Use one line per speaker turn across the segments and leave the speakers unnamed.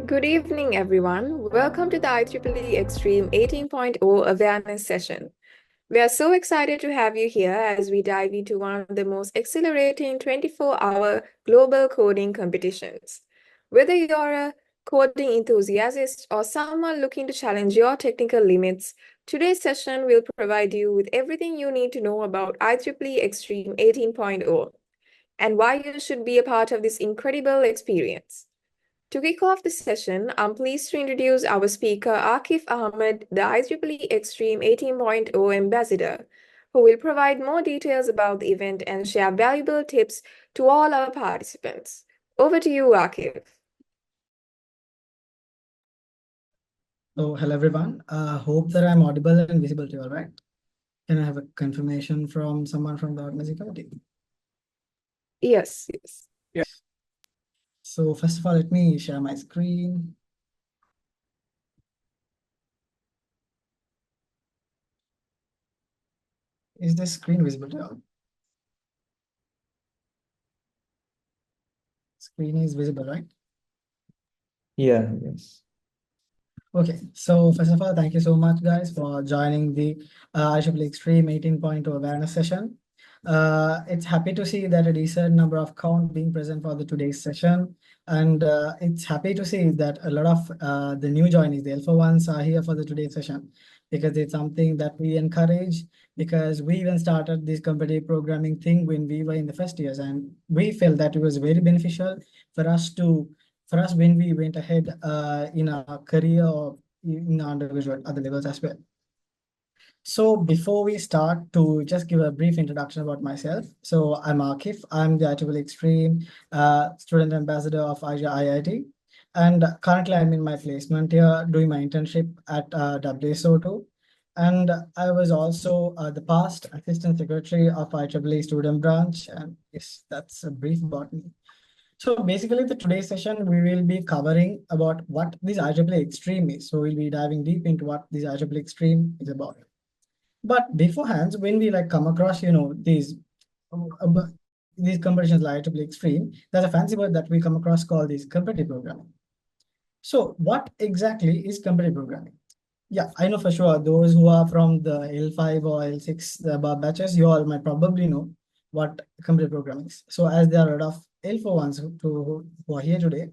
Good evening, everyone. Welcome to the IEEE Extreme 18.0 Awareness Session. We are so excited to have you here as we dive into one of the most exhilarating 24-hour global coding competitions. Whether you're a coding enthusiast or someone looking to challenge your technical limits, today's session will provide you with everything you need to know about IEEE Extreme 18.0 and why you should be a part of this incredible experience. To kick off the session, I'm pleased to introduce our speaker, Aakif Ahamed, the IEEE Extreme 18.0 Ambassador, who will provide more details about the event and share valuable tips to all our participants. Over to you, Aakif.
So, hello everyone. Hope that I'm audible and visible to you, all right? Can I have a confirmation from someone from the organizing committee?
Yes.
So, first of all, let me share my screen. Is the screen visible to you all? Screen is visible, right?
Yes.
Okay, so first of all, thank you so much, guys, for joining the IEEE Extreme 18.0 awareness session. It's happy to see that a decent number of count being present for the today's session. And it's happy to see that a lot of the new joinees, the alpha ones, are here for the today's session because it's something that we encourage because we even started this competitive programming thing when we were in the first years, and we felt that it was very beneficial for us when we went ahead in our career or in our undergraduate other levels as well. So before we start, to just give a brief introduction about myself. So I'm Aakif. I'm the IEEE Extreme Student Ambassador of IEEEIT. And currently I'm in my placement here doing my internship at WSO2. And I was also the past Assistant Secretary of IEEE Student Branch. And yes, that's a brief about me. So basically, the today's session, we will be covering about what this IEEE Extreme is. So we'll be diving deep into what this IEEE Extreme is about. But beforehand, when we come across, these competitions like IEEE Extreme, there's a fancy word that we come across called this competitive programming. So what exactly is competitive programming? Yeah, I know for sure those who are from the L5 or L6 the above batches, you all might probably know what competitive programming is. So as there are a lot of L4 ones who are here today.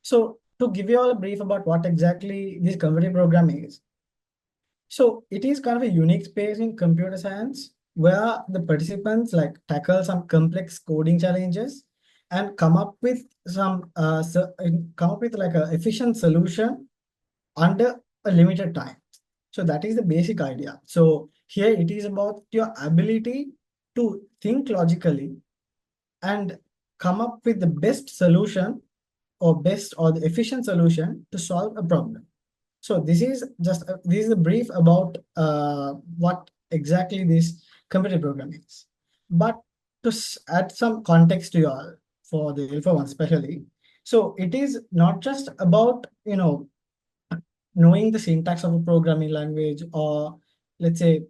So to give you all a brief about what exactly this competitive programming is. So it is kind of a unique space in computer science where the participants tackle some complex coding challenges and come up with like an efficient solution under a limited time. So that is the basic idea. So here it is about your ability to think logically and come up with the best solution or the efficient solution to solve a problem. So this is a brief about what exactly this competitive programming is. But to add some context to you all for the alpha one especially, so it is not just about knowing the syntax of a programming language, or let's say,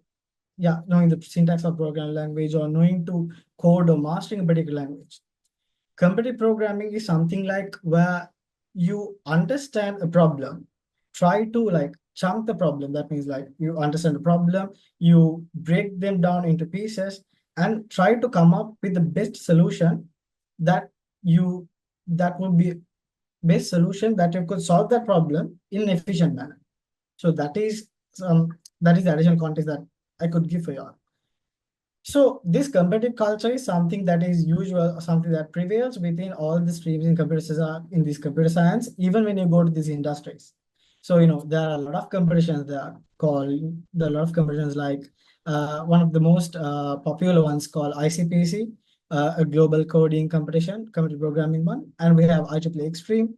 knowing the syntax of programming language, or knowing to code or mastering a particular language. Competitive programming is something like where you understand a problem, try to chunk the problem. That means you understand the problem, you break them down into pieces and try to come up with the best solution that would be best solution that you could solve that problem in an efficient manner. So that is the additional context that I could give for you all. So this competitive culture is something that is usual, something that prevails within all the streams in computer science, even when you go to these industries. So there are a lot of competitions like one of the most popular ones called ICPC, a global coding competition, competitive programming one, and we have IEEE Extreme.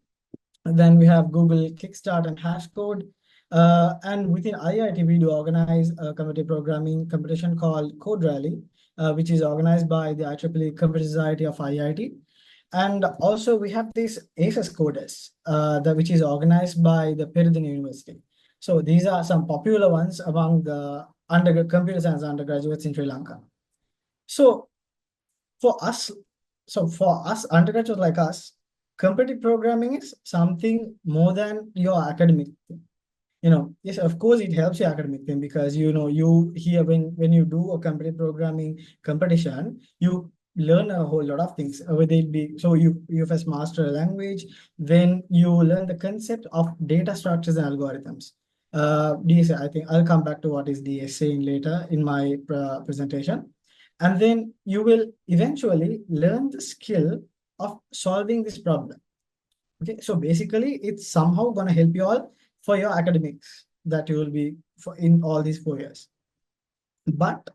And then we have Google Kickstart and Hashcode. And within IIT, we do organize a competitive programming competition called Code Rally, which is organized by the IEEE Computer Society of IIT. And also we have this ACES Codes, which is organized by the Peridhan University. So these are some popular ones among the computer science undergraduates in Sri Lanka. So for us undergraduates like us, competitive programming is something more than your academic thing. Yes, of course, it helps your academic thing because you here when you do a competitive programming competition, you learn a whole lot of things. Whether it be so you first master a language, then you learn the concept of data structures and algorithms. DSA, I think I'll come back to what is DSA in later in my presentation, and then you will eventually learn the skill of solving this problem. Okay, so basically, it's somehow going to help you all for your academics that you will be for in all these 4 years. But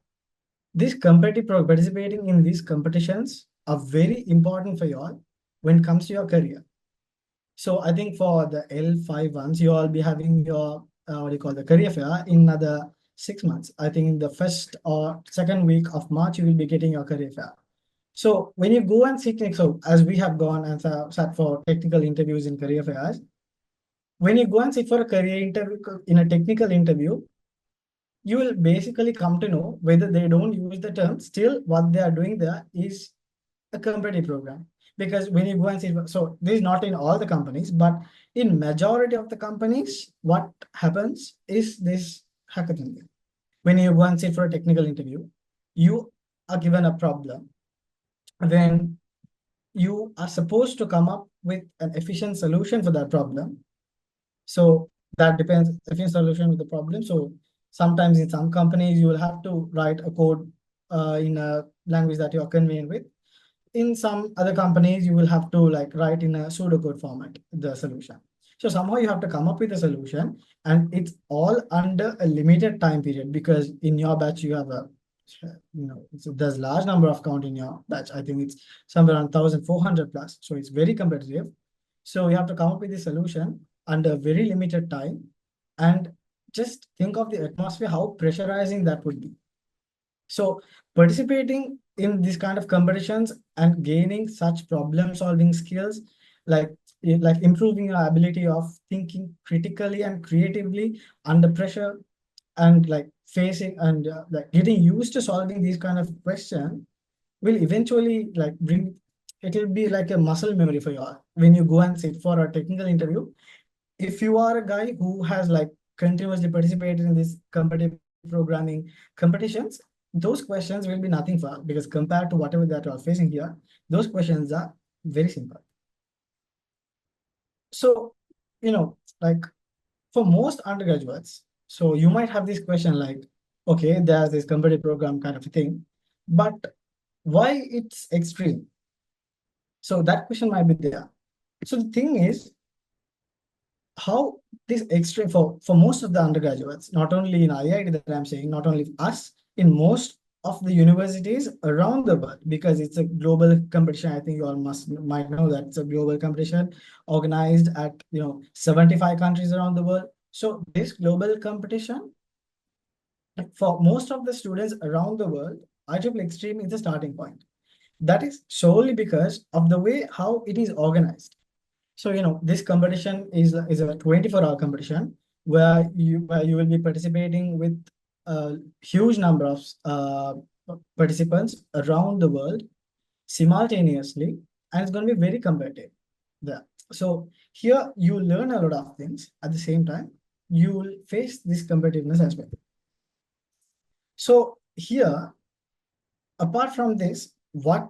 this participating in these competitions are very important for you all when it comes to your career. So I think for the L5 ones, you all be having your what do you call the career fair in another 6 months. I think in the first or second week of March, you will be getting your career fair. So when you go and sit, so as we have gone and sat for technical interviews in career fairs, when you go and sit for a career interview in a technical interview, you will basically come to know whether they don't use the term, still what they are doing there is a competitive program. Because when you go and sit, so this is not in all the companies, but in majority of the companies, what happens is this hackathon thing. When you go and sit for a technical interview, you are given a problem. Then you are supposed to come up with an efficient solution for that problem. So that depends if you solution with the problem. So sometimes in some companies, you will have to write a code in a language that you are convenient with. In some other companies, you will have to like write in a pseudocode format, the solution. So somehow you have to come up with a solution, and it's all under a limited time period because in your batch, you have there's large number of count in your batch. I think it's somewhere around 1,400 plus. So it's very competitive. So you have to come up with a solution under very limited time, and just think of the atmosphere, how pressurizing that would be. So participating in these kind of competitions and gaining such problem solving skills, like improving your ability of thinking critically and creatively under pressure, and like facing and like getting used to solving these kind of questions will eventually like bring, it will be like a muscle memory for you all when you go and sit for a technical interview. If you are a guy who has like continuously participated in this competitive programming competitions, those questions will be nothing for, because compared to whatever that you are facing here, those questions are very simple. So, like for most undergraduates, so you might have this question like, okay, there's this competitive program kind of a thing, but why it's extreme? So that question might be there. So the thing is, how this extreme for most of the undergraduates, not only in IIT that I'm saying, not only us, in most of the universities around the world, because it's a global competition. I think you all might know that it's a global competition organized at 75 countries around the world. So this global competition, for most of the students around the world, IEEE is the starting point. That is solely because of the way how it is organized. So, this competition is a 24-hour competition where you will be participating with a huge number of participants around the world simultaneously, and it's going to be very competitive there. So here you learn a lot of things at the same time. You will face this competitiveness as well. So here, apart from this, what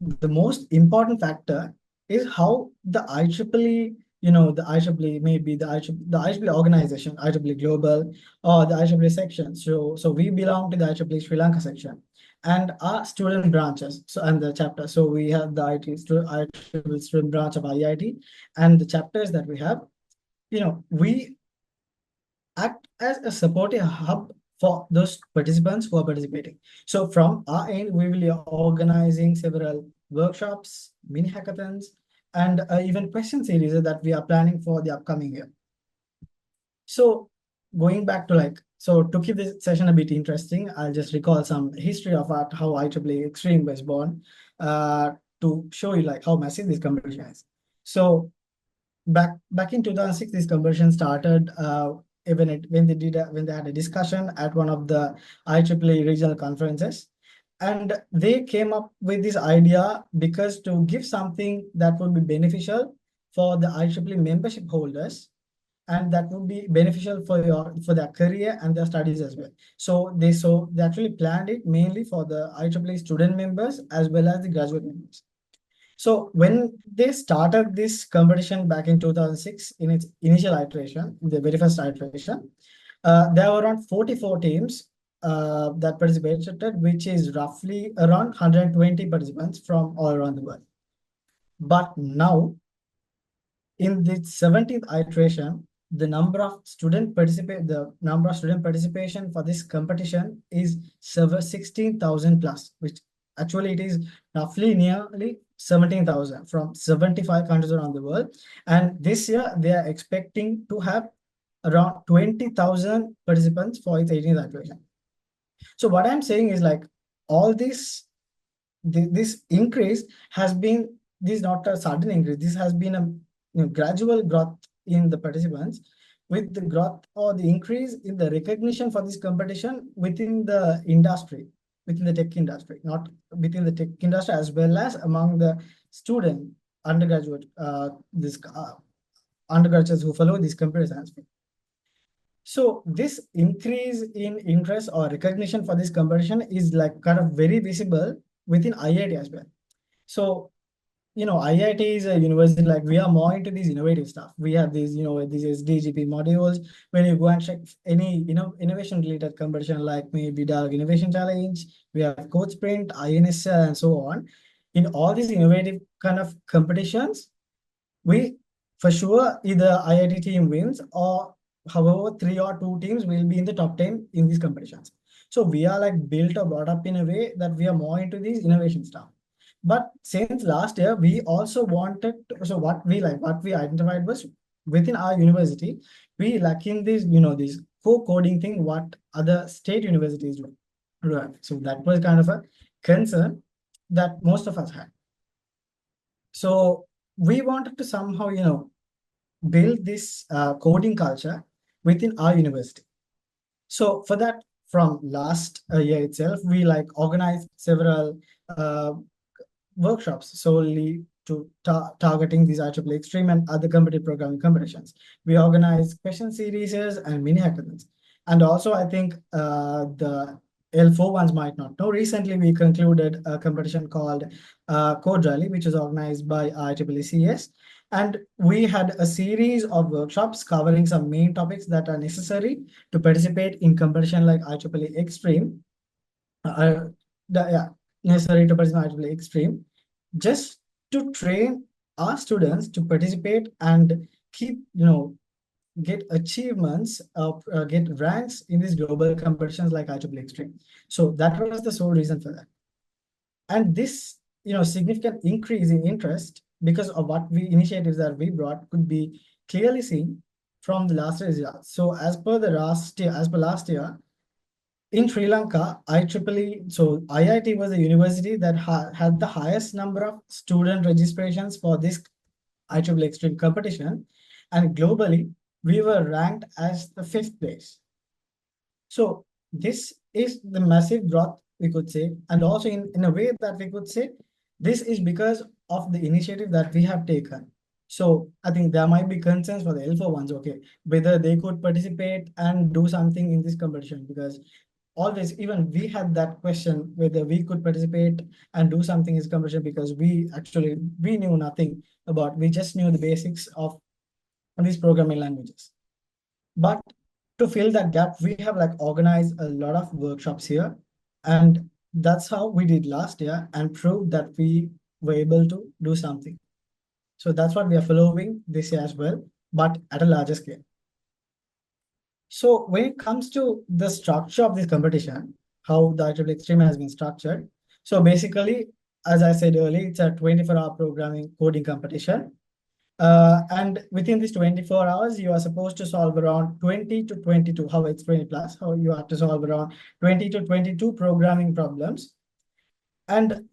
the most important factor is how the IEEE, the IEEE, maybe the IEEE organization, IEEE Global, or the IEEE section. So we belong to the IEEE Sri Lanka section, and our student branches. So and the chapter. So we have the IEEE student branch of IIT, and the chapters that we have. We act as a supporting hub for those participants who are participating. So from our end, we will be organizing several workshops, mini hackathons, and even question series that we are planning for the upcoming year. So going back to so to keep this session a bit interesting, I'll just recall some history of how IEEE was born to show you how massive this competition is. So back in 2006, this conversion started when they had a discussion at one of the IEEE regional conferences, And they came up with this idea because to give something that would be beneficial for the IEEE membership holders, and that would be beneficial for their career and their studies as well. So they actually planned it mainly for the IEEE student members as well as the graduate members. So when they started this competition back in 2006 in its initial iteration, the very first iteration, there were around 44 teams that participated, which is roughly around 120 participants from all around the world. But now, in the 17th iteration, the number of student participation for this competition is 16,000 plus, which actually it is roughly nearly 17,000 from 75 countries around the world. And this year they are expecting to have around 20,000 participants for its 18th iteration. So what I'm saying is like all this increase has been, this is not a sudden increase. This has been a gradual growth in the participants, with the growth or the increase in the recognition for this competition within the industry, within the tech industry, not within the tech industry, as well as among the student undergraduate, undergraduates who follow this competition as well. So this increase in interest or recognition for this competition is like kind of very visible within IIT as well. So, IIT is a university, like we are more into these innovative stuff. We have these, these SDGP modules. When you go and check any, innovation related competition, like maybe Dark Innovation Challenge, we have Code Sprint, INSL, and so on. In all these innovative kind of competitions, we for sure either IIT team wins, or however 3 or 2 teams will be in the top 10 in these competitions. So we are like built or brought up in a way that we are more into these innovation stuff. But since last year, we also wanted to, so what we identified was within our university, we lack in this, this co-coding thing, what other state universities do. Right. So that was kind of a concern that most of us had. So we wanted to somehow, build this coding culture within our university. So for that, from last year itself, we like organized several workshops solely to targeting these IEEE and other competitive programming competitions. We organize question series and mini hackathons. And also, I think the L4 ones might not know. Recently, we concluded a competition called Code Rally, which was organized by IEEECS. And we had a series of workshops covering some main topics that are necessary to participate in competition like IEEE yeah, necessary to participate in IEEE, just to train our students to participate and keep, get achievements, get ranks in these global competitions like IEEE. So that was the sole reason for that. And this, significant increase in interest because of what initiatives that we brought could be clearly seen from the last year's results. So as per last year, in Sri Lanka, so IIT was a university that had the highest number of student registrations for this IEEE competition. And globally, we were ranked as the 5th place. So this is the massive growth, we could say. And also in a way that we could say, this is because of the initiative that we have taken. So I think there might be concerns for the L4 ones, okay, whether they could participate and do something in this competition, because always, even we had that question whether we could participate and do something in this competition, because we knew nothing about, we just knew the basics of these programming languages. But to fill that gap, we have like organized a lot of workshops here, and that's how we did last year and proved that we were able to do something. So that's what we are following this year as well, but at a larger scale. So when it comes to the structure of this competition, how the IEEE has been structured. So basically, as I said earlier, it's a 24-hour programming coding competition. And within these 24 hours, you are supposed to solve around 20 to 22, how it's 20 plus, how you have to solve around 20 to 22 programming problems. And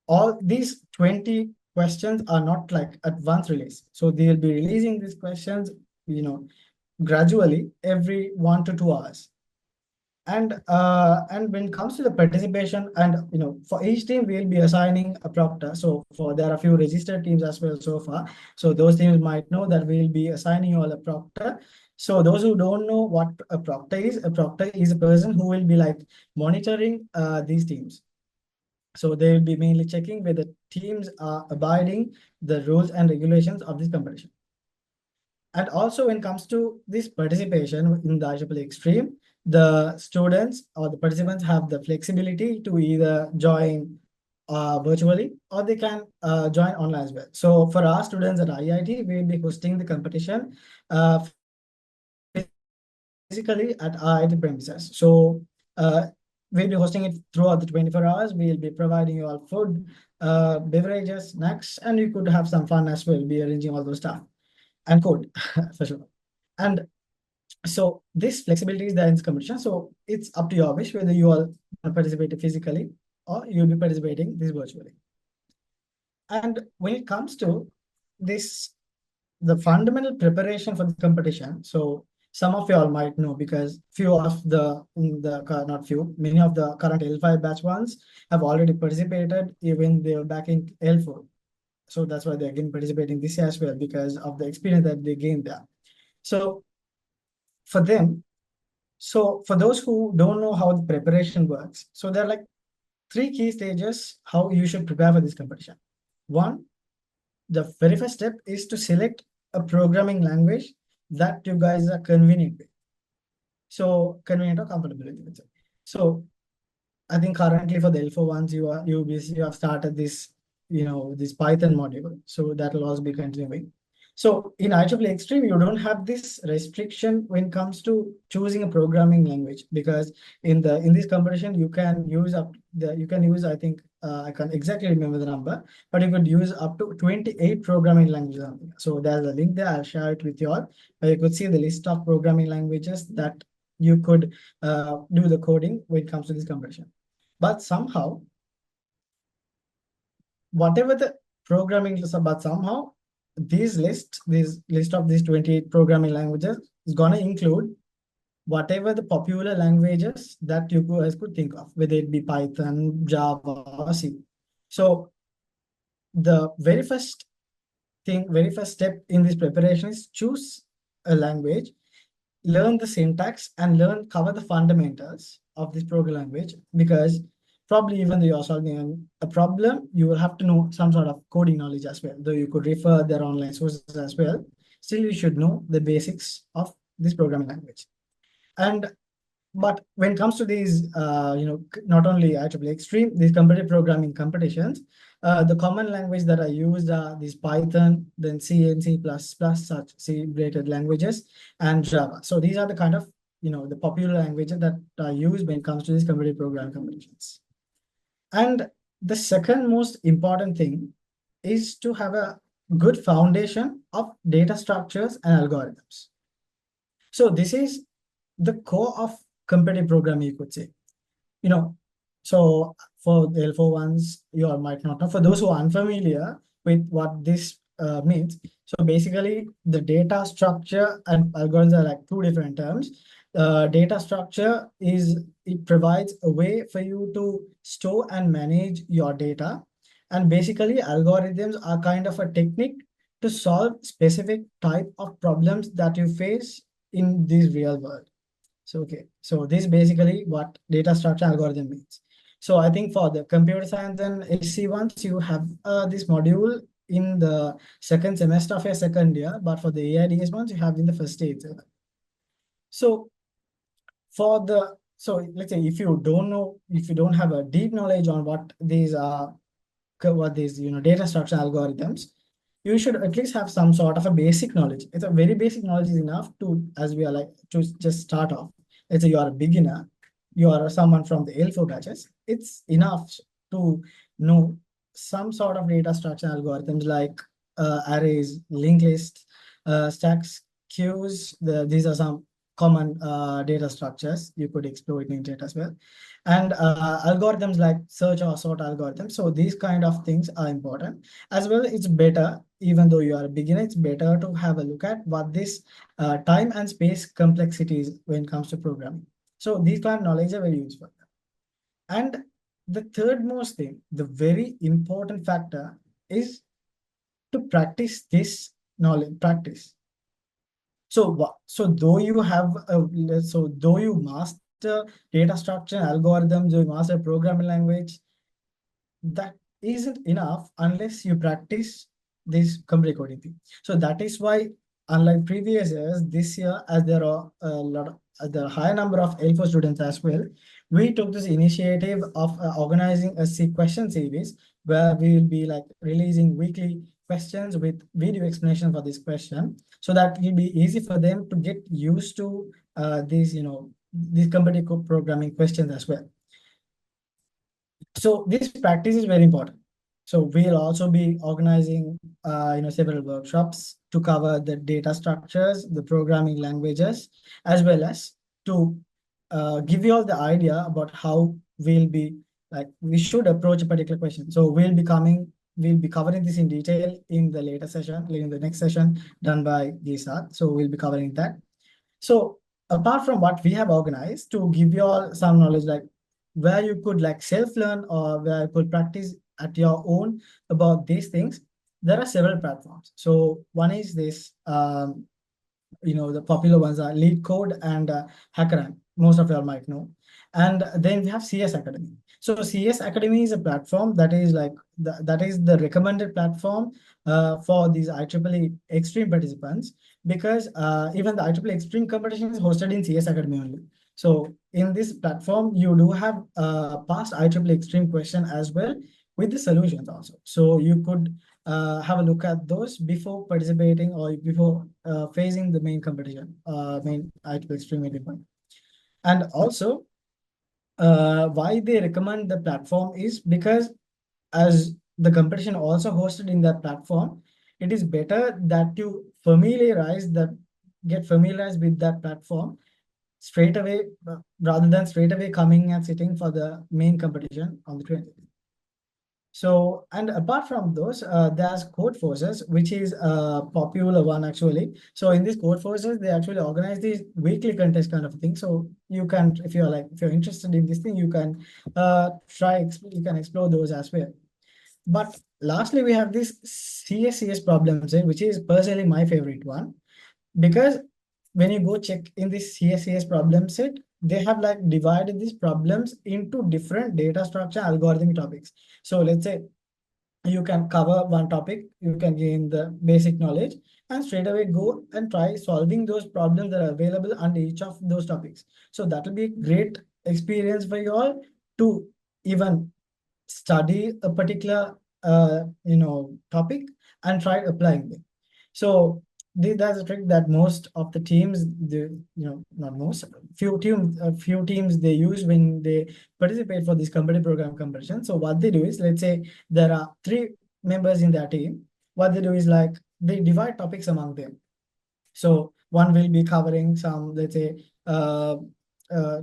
all these 20 questions are not like at once released. So they'll be releasing these questions, gradually every 1 to 2 hours. And when it comes to the participation, and for each team we'll be assigning a proctor. So for there are a few registered teams as well so far. So those teams might know that we'll be assigning you all a proctor. So those who don't know what a proctor is a person who will be like monitoring these teams. So they will be mainly checking whether teams are abiding the rules and regulations of this competition. And also when it comes to this participation in the IEEE Extreme, the students or the participants have the flexibility to either join virtually, or they can join online as well. So for our students at IIT, we will be hosting the competition physically at IIT premises. So we'll be hosting it throughout the 24 hours. We'll be providing you all food, beverages, snacks, and you could have some fun as well. We'll be arranging all those stuff and code for sure. And so this flexibility is there in this competition. So it's up to your wish whether you all participate physically or you'll be participating this virtually. And when it comes to this, the fundamental preparation for the competition. So some of you all might know, because few of the not few, many of the current L5 batch ones have already participated, even they were back in L4. So that's why they're again participating this year as well, because of the experience that they gained there. So for them, so for those who don't know how the preparation works, so there are like three key stages how you should prepare for this competition. One, the very first step is to select a programming language that you guys are convenient with. So convenient or comfortable with. So I think currently for the L4 ones, you have started this, this Python module. So that will also be continuing. So in IEEE Extreme, you don't have this restriction when it comes to choosing a programming language, because in this competition you can use I think I can't exactly remember the number, but you could use up to 28 programming languages. So there's a link there. I'll share it with you all. You could see the list of programming languages that you could do the coding when it comes to this competition. But somehow, whatever the programming is, but somehow this list of these 28 programming languages is going to include whatever the popular languages that you guys could think of, whether it be Python, Java, or C. So the very first step in this preparation is choose a language, learn the syntax, and cover the fundamentals of this programming language, because probably even though you're solving a problem, you will have to know some sort of coding knowledge as well. Though you could refer their online sources as well, still you should know the basics of this programming language. But when it comes to these, not only IEEE Extreme, these competitive programming competitions, the common language that are used are these Python, then C and C++, such C-related languages, and Java. So these are the kind of, the popular languages that are used when it comes to these competitive programming competitions. And the second most important thing is to have a good foundation of data structures and algorithms. So this is the core of competitive programming, you could say. So for the L4 ones, you all might not know. For those who are unfamiliar with what this means, so basically the data structure and algorithms are like two different terms. Data structure it provides a way for you to store and manage your data. And basically algorithms are kind of a technique to solve specific type of problems that you face in this real world. So, okay. So this is basically what data structure algorithm means. So I think for the computer science and HC ones, you have this module in the second semester of your second year, but for the AIDS ones, you have in the first year. So let's say if you don't have a deep knowledge on what these data structure algorithms, you should at least have some sort of a basic knowledge. It's a very basic knowledge is enough to, as we are like, to just start off. Let's say you are a beginner, you are someone from the L4 batches. It's enough to know some sort of data structure algorithms like arrays, linked lists, stacks, queues. These are some common data structures you could explore in internet as well. And algorithms like search or sort algorithms. So these kind of things are important. As well, it's better, even though you are a beginner, it's better to have a look at what this time and space complexity is when it comes to programming. So these kind of knowledge are very useful. And the third most thing, the very important factor is to practice this knowledge practice. So though you have so though you master data structure, algorithms, you master programming language, that isn't enough unless you practice this computer coding thing. So that is why, unlike previous years, this year, as there are a lot of there are a high number of L4 students as well, we took this initiative of organizing a question series where we will be like releasing weekly questions with video explanation for this question, so that it will be easy for them to get used to these, these competitive programming questions as well. So this practice is very important. So we'll also be organizing, several workshops to cover the data structures, the programming languages, as well as to give you all the idea about how we should approach a particular question. So we'll be covering this in detail in the later session, in the next session done by Gisa. So we'll be covering that. So apart from what we have organized to give you all some knowledge, like where you could like self-learn or where you could practice at your own about these things, there are several platforms. So one is this, the popular ones are Lead Code and HackerRank. Most of you all might know. And then we have CS Academy. So CS Academy is a platform that is like that is the recommended platform for these IEEE Extreme participants, because even the IEEE Extreme competition is hosted in CS Academy only. So in this platform, you do have past IEEE Extreme question as well with the solutions also. So you could have a look at those before participating or before facing the main competition, main IEEE Extreme 80 point. And also, why they recommend the platform is because as the competition also hosted in that platform, it is better that you get familiarized with that platform straight away, rather than straight away coming and sitting for the main competition on the 20th. So, and apart from those, there's Code Forces, which is a popular one actually. So in these Code Forces, they actually organize these weekly contest kind of thing. So you can, if you're interested in this thing, you can you can explore those as well. But lastly, we have this CSCS problem set, which is personally my favorite one, because when you go check in this CSCS problem set, they have like divided these problems into different data structure algorithmic topics. So let's say you can cover one topic, you can gain the basic knowledge, and straight away go and try solving those problems that are available under each of those topics. So that will be a great experience for you all to even study a particular topic and try applying it. So that's a trick that most of the teams, not most, few teams they use when they participate for this competitive program competition. So what they do is, let's say there are 3 members in their team. What they do is like they divide topics among them. So one will be covering some, let's say,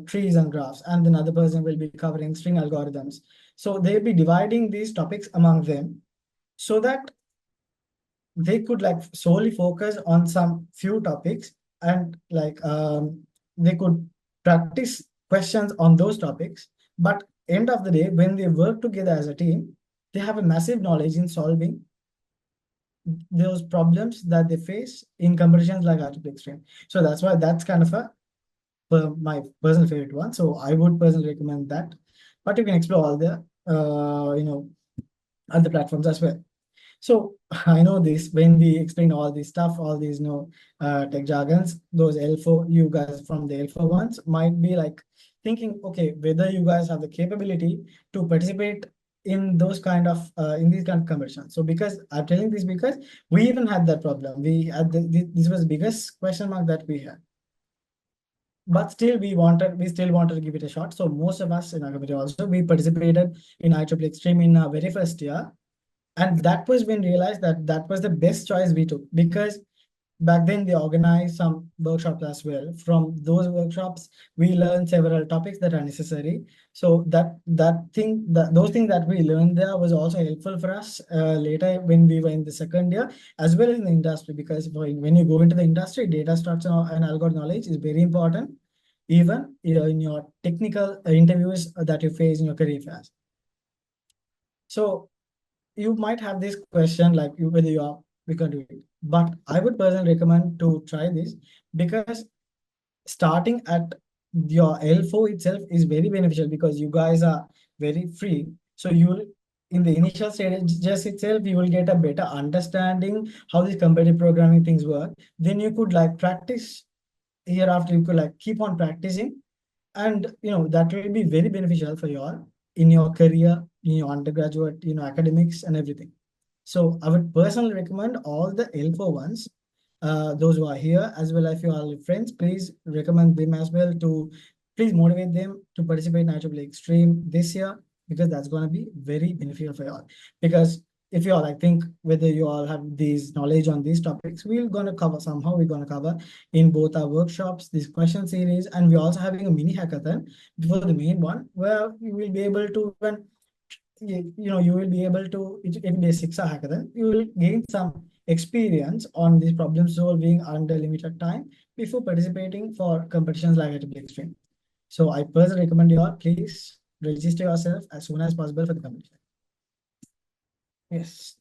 trees and graphs, and another person will be covering string algorithms. So they'll be dividing these topics among them so that they could like solely focus on some few topics, and like they could practice questions on those topics. But end of the day, when they work together as a team, they have a massive knowledge in solving those problems that they face in competitions like IEEE Extreme. So that's why that's kind of my personal favorite one. So I would personally recommend that. But you can explore all the other platforms as well. So I know this, when we explain all this stuff, all these tech jargons, those L4, you guys from the L4 ones might be like thinking, okay, whether you guys have the capability to participate in those kind of in these kind of competitions. So because I'm telling this because we even had that problem. We had this was the biggest question mark that we had. But still, we still wanted to give it a shot. So most of us in our community also, we participated in IEEE Extreme in our very first year. And that was when we realized that that was the best choice we took, because back then they organized some workshops as well. From those workshops, we learned several topics that are necessary. So those things that we learned there was also helpful for us later when we were in the second year, as well as in the industry, because when you go into the industry, data structure and algorithm knowledge is very important. even in your technical interviews that you face in your career phase. So you might have this question like whether you are we can do it, but I would personally recommend to try this because starting at your L4 itself is very beneficial because you guys are very free. So you'll in the initial stages itself, you will get a better understanding how these competitive programming things work. Then you could like practice hereafter, you could like keep on practicing, and that will be very beneficial for you all in your career, in your undergraduate, academics and everything. So I would personally recommend all the L4 ones, those who are here, as well as if you are friends, please recommend them as well to please motivate them to participate in IEEE Extreme this year, because that's going to be very beneficial for you all. Because if you all, I think whether you all have these knowledge on these topics, we're going to cover somehow, we're going to cover in both our workshops, this question series, and we're also having a mini hackathon before the main one, where you will be able to, when you will be able to, it will be a 6-hour hackathon, you will gain some experience on this problem solving under limited time before participating for competitions like IEEE Extreme. So I personally recommend you all, please register yourself as soon as possible for the competition. Yes.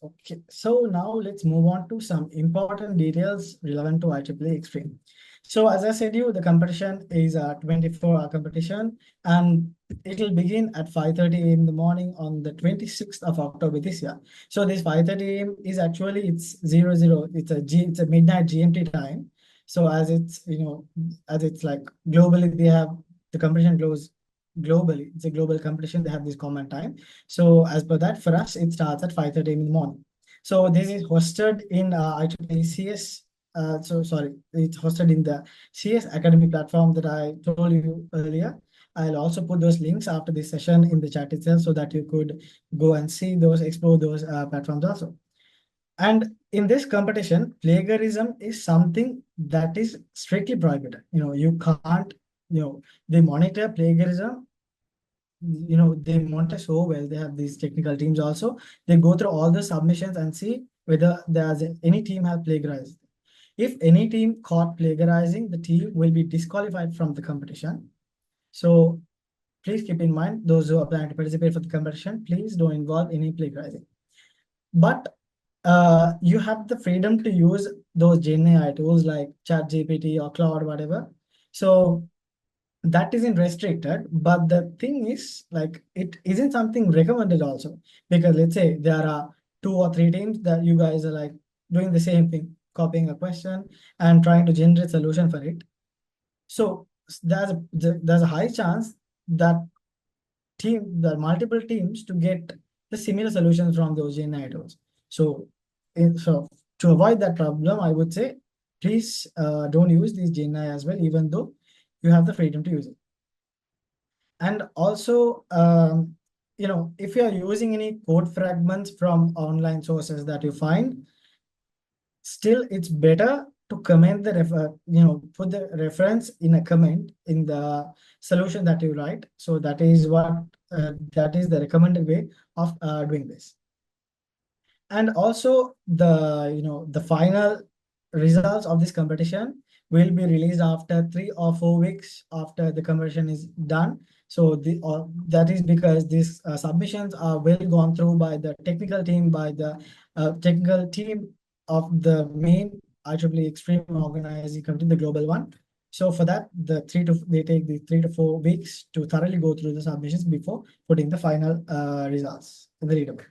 Okay, so now let's move on to some important details relevant to IEEE Extreme. So as I said you, the competition is a 24-hour competition, and it will begin at 5:30 a.m. in the morning on the 26th of October this year. So this 5:30 a.m. is actually, it's 00, it's a midnight GMT time. So as it's, as it's like globally, they have the competition goes globally. It's a global competition. They have this common time. So as per that, for us, it starts at 5:30 in the morning. So this is hosted in IEEE CS. So sorry, it's hosted in the CS Academy platform that I told you earlier. I'll also put those links after this session in the chat itself so that you could go and see those, explore those platforms also. And in this competition, plagiarism is something that is strictly prohibited. You can't, they monitor plagiarism, they monitor so well. They have these technical teams also. They go through all the submissions and see whether there's any team have plagiarized. If any team caught plagiarizing, the team will be disqualified from the competition. So please keep in mind, those who are planning to participate for the competition, please don't involve any plagiarizing. But you have the freedom to use those GenAI tools like ChatGPT or Claude, whatever. So that isn't restricted, but the thing is, like, it isn't something recommended also, because let's say there are 2 or 3 teams that you guys are like doing the same thing, copying a question and trying to generate solution for it. So there's a high chance that the multiple teams to get the similar solutions from those GenAI tools. So so to avoid that problem, I would say please don't use these GenAI as well, even though you have the freedom to use it. And also, if you are using any code fragments from online sources that you find, still it's better to comment put the reference in a comment in the solution that you write. So that is the recommended way of doing this. And also the final results of this competition will be released after 3 or 4 weeks after the competition is done. So that is because these submissions are well gone through by the technical team, by the technical team of the main IEEE Extreme Organizing Committee, the global one. So for that, they take the 3 to 4 weeks to thoroughly go through the submissions before putting the final results in the leaderboard.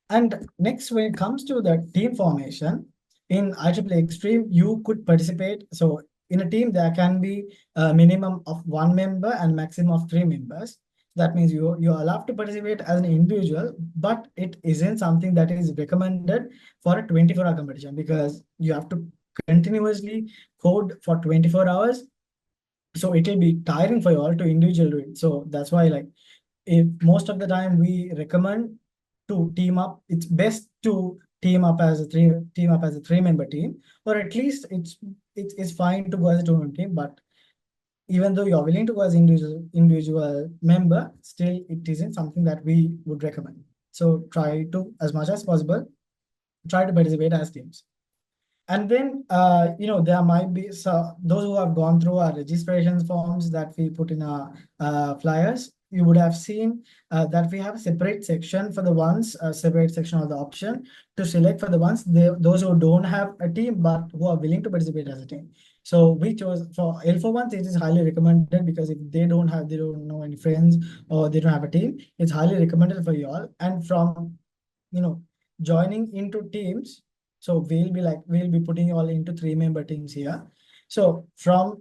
And next, when it comes to the team formation, in IEEE Extreme, you could participate. So in a team, there can be a minimum of 1 member and maximum of 3 members. That means you're allowed to participate as an individual, but it isn't something that is recommended for a 24-hour competition, because you have to continuously code for 24 hours. So it will be tiring for you all to individually do it. So that's why, like, if most of the time we recommend to team up, it's best to team up as a 3-member team, or at least it's fine to go as a 2-member team. But even though you're willing to go as individual member, still it isn't something that we would recommend. So try to, as much as possible, try to participate as teams. And then, there might be those who have gone through our registration forms that we put in our flyers. You would have seen that we have a separate section for the ones, separate section of the option to select for the ones, those who don't have a team but who are willing to participate as a team. So we chose for L4 ones, it is highly recommended because if they don't know any friends or they don't have a team, it's highly recommended for you all. And from, joining into teams, so we'll be putting you all into 3-member teams here. So from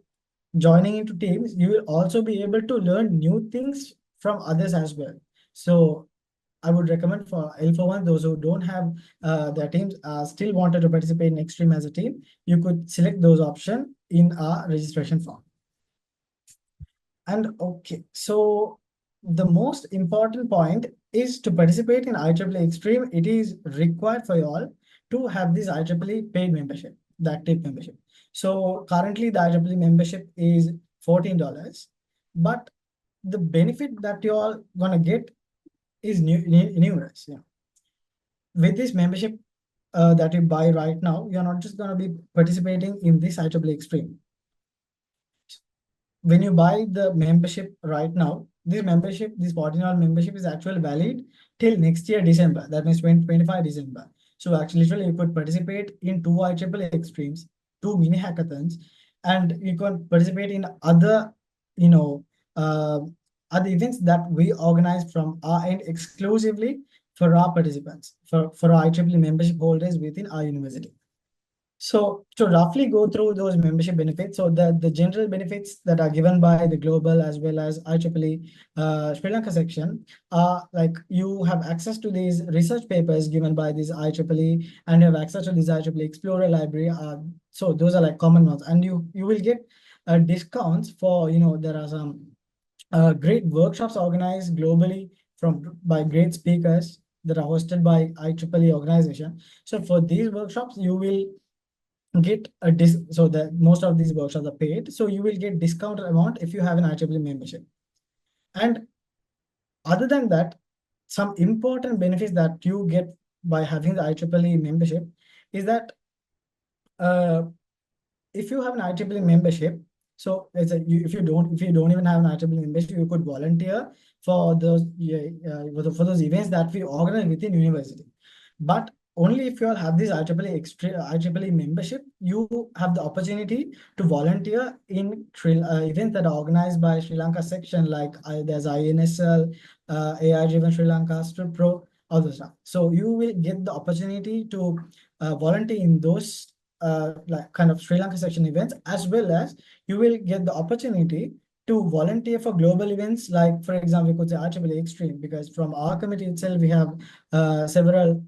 joining into teams, you will also be able to learn new things from others as well. So I would recommend for L4 one, those who don't have their teams, still wanted to participate in Extreme as a team, you could select those options in our registration form. And okay, so the most important point is to participate in IEEE Extreme. It is required for you all to have this IEEE paid membership, the active membership. So currently the IEEE membership is $14, but the benefit that you all gonna get is numerous. Yeah. With this membership that you buy right now, you're not just gonna be participating in this IEEE Extreme. When you buy the membership right now, this $14 membership is actually valid till next year, December. That means 2025 December. So actually, literally, you could participate in 2 IEEE Extremes, 2 mini hackathons, and you can participate in other, you know, uh, other events that we organize from our end exclusively for our participants, for our IEEE membership holders within our university. So to roughly go through those membership benefits, so the general benefits that are given by the global as well as IEEE Sri Lanka section are like you have access to these research papers given by this IEEE, and you have access to this IEEE Explorer library. So those are like common ones, and you will get discounts for, there are some great workshops organized globally by great speakers that are hosted by IEEE organization. So for these workshops, you will get a so that most of these workshops are paid, so you will get discount amount if you have an IEEE membership. And other than that, some important benefits that you get by having the IEEE membership is that uh, if you have an IEEE membership, so if you don't even have an IEEE membership, you could volunteer for those for those events that we organize within university. But only if you all have this IEEE membership, you have the opportunity to volunteer in events that are organized by Sri Lanka section, like there's INSL, AI Driven Sri Lanka, Strip Pro, all those stuff. So you will get the opportunity to volunteer in those like kind of Sri Lanka section events, as well as you will get the opportunity to volunteer for global events, like for example, we could say IEEE Extreme, because from our committee itself, we have several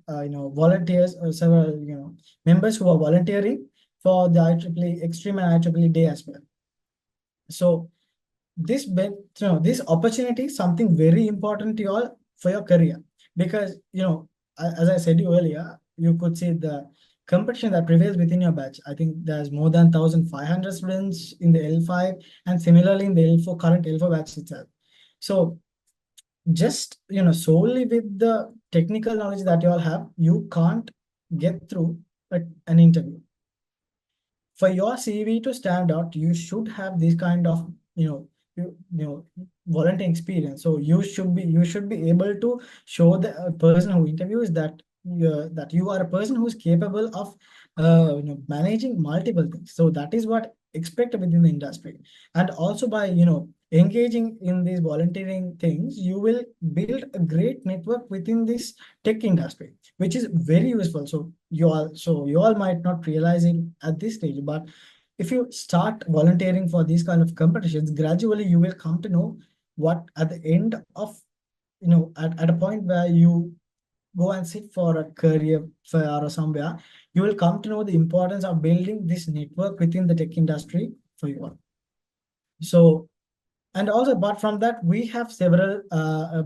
volunteers, several members who are volunteering for the IEEE Extreme and IEEE Day as well. So this opportunity is something very important to you all for your career, because as I said you earlier, you could see the competition that prevails within your batch. I think there's more than 1,500 students in the L5, and similarly in the L4 current L4 batch itself. So just solely with the technical knowledge that you all have, you can't get through an interview. For your CV to stand out, you should have this kind of volunteering experience. So you should be able to show the person who interviews that you are a person who is capable of managing multiple things. So that is what expected within the industry. And also by engaging in these volunteering things, you will build a great network within this tech industry, which is very useful. So you all might not realize it at this stage, but if you start volunteering for these kind of competitions, gradually you will come to know what at the end of at a point where you go and sit for a career fair or somewhere, you will come to know the importance of building this network within the tech industry for you all. So, and also apart from that, we have several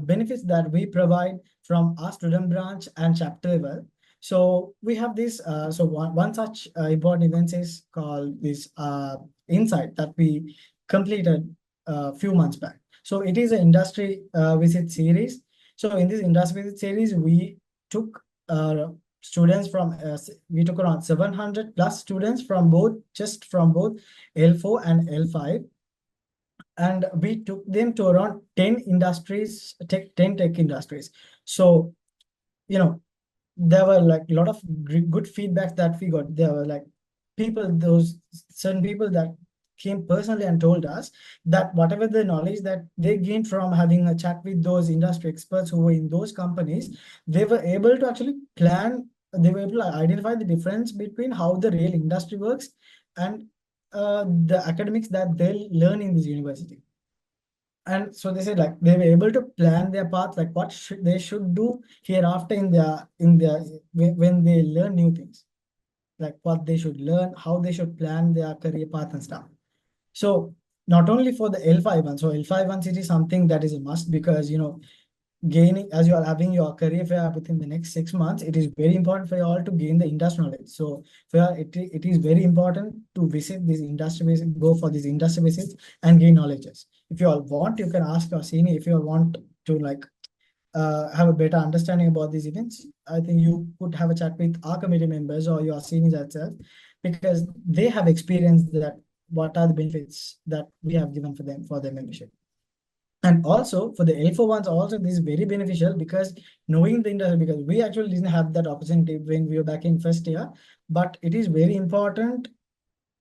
benefits that we provide from our student branch and chapter level. So we have this, so one such important event is called this Insight that we completed a few months back. So it is an industry visit series. So in this industry visit series, we took students from we took around 700 plus students from both L4 and L5, and we took them to around 10 industries, 10 tech industries. So, you know, there were like a lot of good feedback that we got. There were like those certain people that came personally and told us that whatever the knowledge that they gained from having a chat with those industry experts who were in those companies, they were able to actually plan, they were able to identify the difference between how the real industry works and the academics that they'll learn in this university. And so they said like they were able to plan their path, like what they should do hereafter in their when they learn new things, like what they should learn, how they should plan their career path and stuff. So not only for the L5 ones, so L5 ones, it is something that is a must because gaining, as you are having your career fair within the next 6 months, it is very important for you all to gain the industry knowledge. So it is very important to visit these industry visits, go for these industry visits and gain knowledges. If you all want, you can ask your senior if you all want to like have a better understanding about these events. I think you could have a chat with our committee members or your seniors itself, because they have experienced that what are the benefits that we have given for them for their membership. And also for the L4 ones, also this is very beneficial because knowing the industry, because we actually didn't have that opportunity when we were back in first year, but it is very important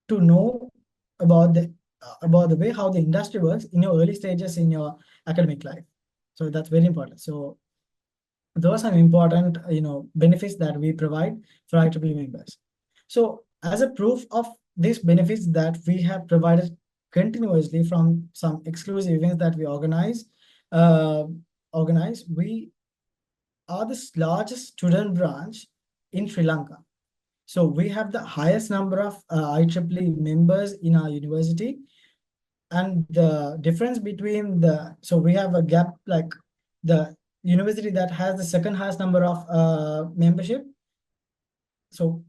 to know about the way how the industry works in your early stages in your academic life. So that's very important. So those are important, benefits that we provide for IEEE members. So as a proof of these benefits that we have provided continuously from some exclusive events that we uh, we are the largest student branch in Sri Lanka. So we have the highest number of IEEE members in our university. And the difference between so we have a gap, like the university that has the second highest number of membership. So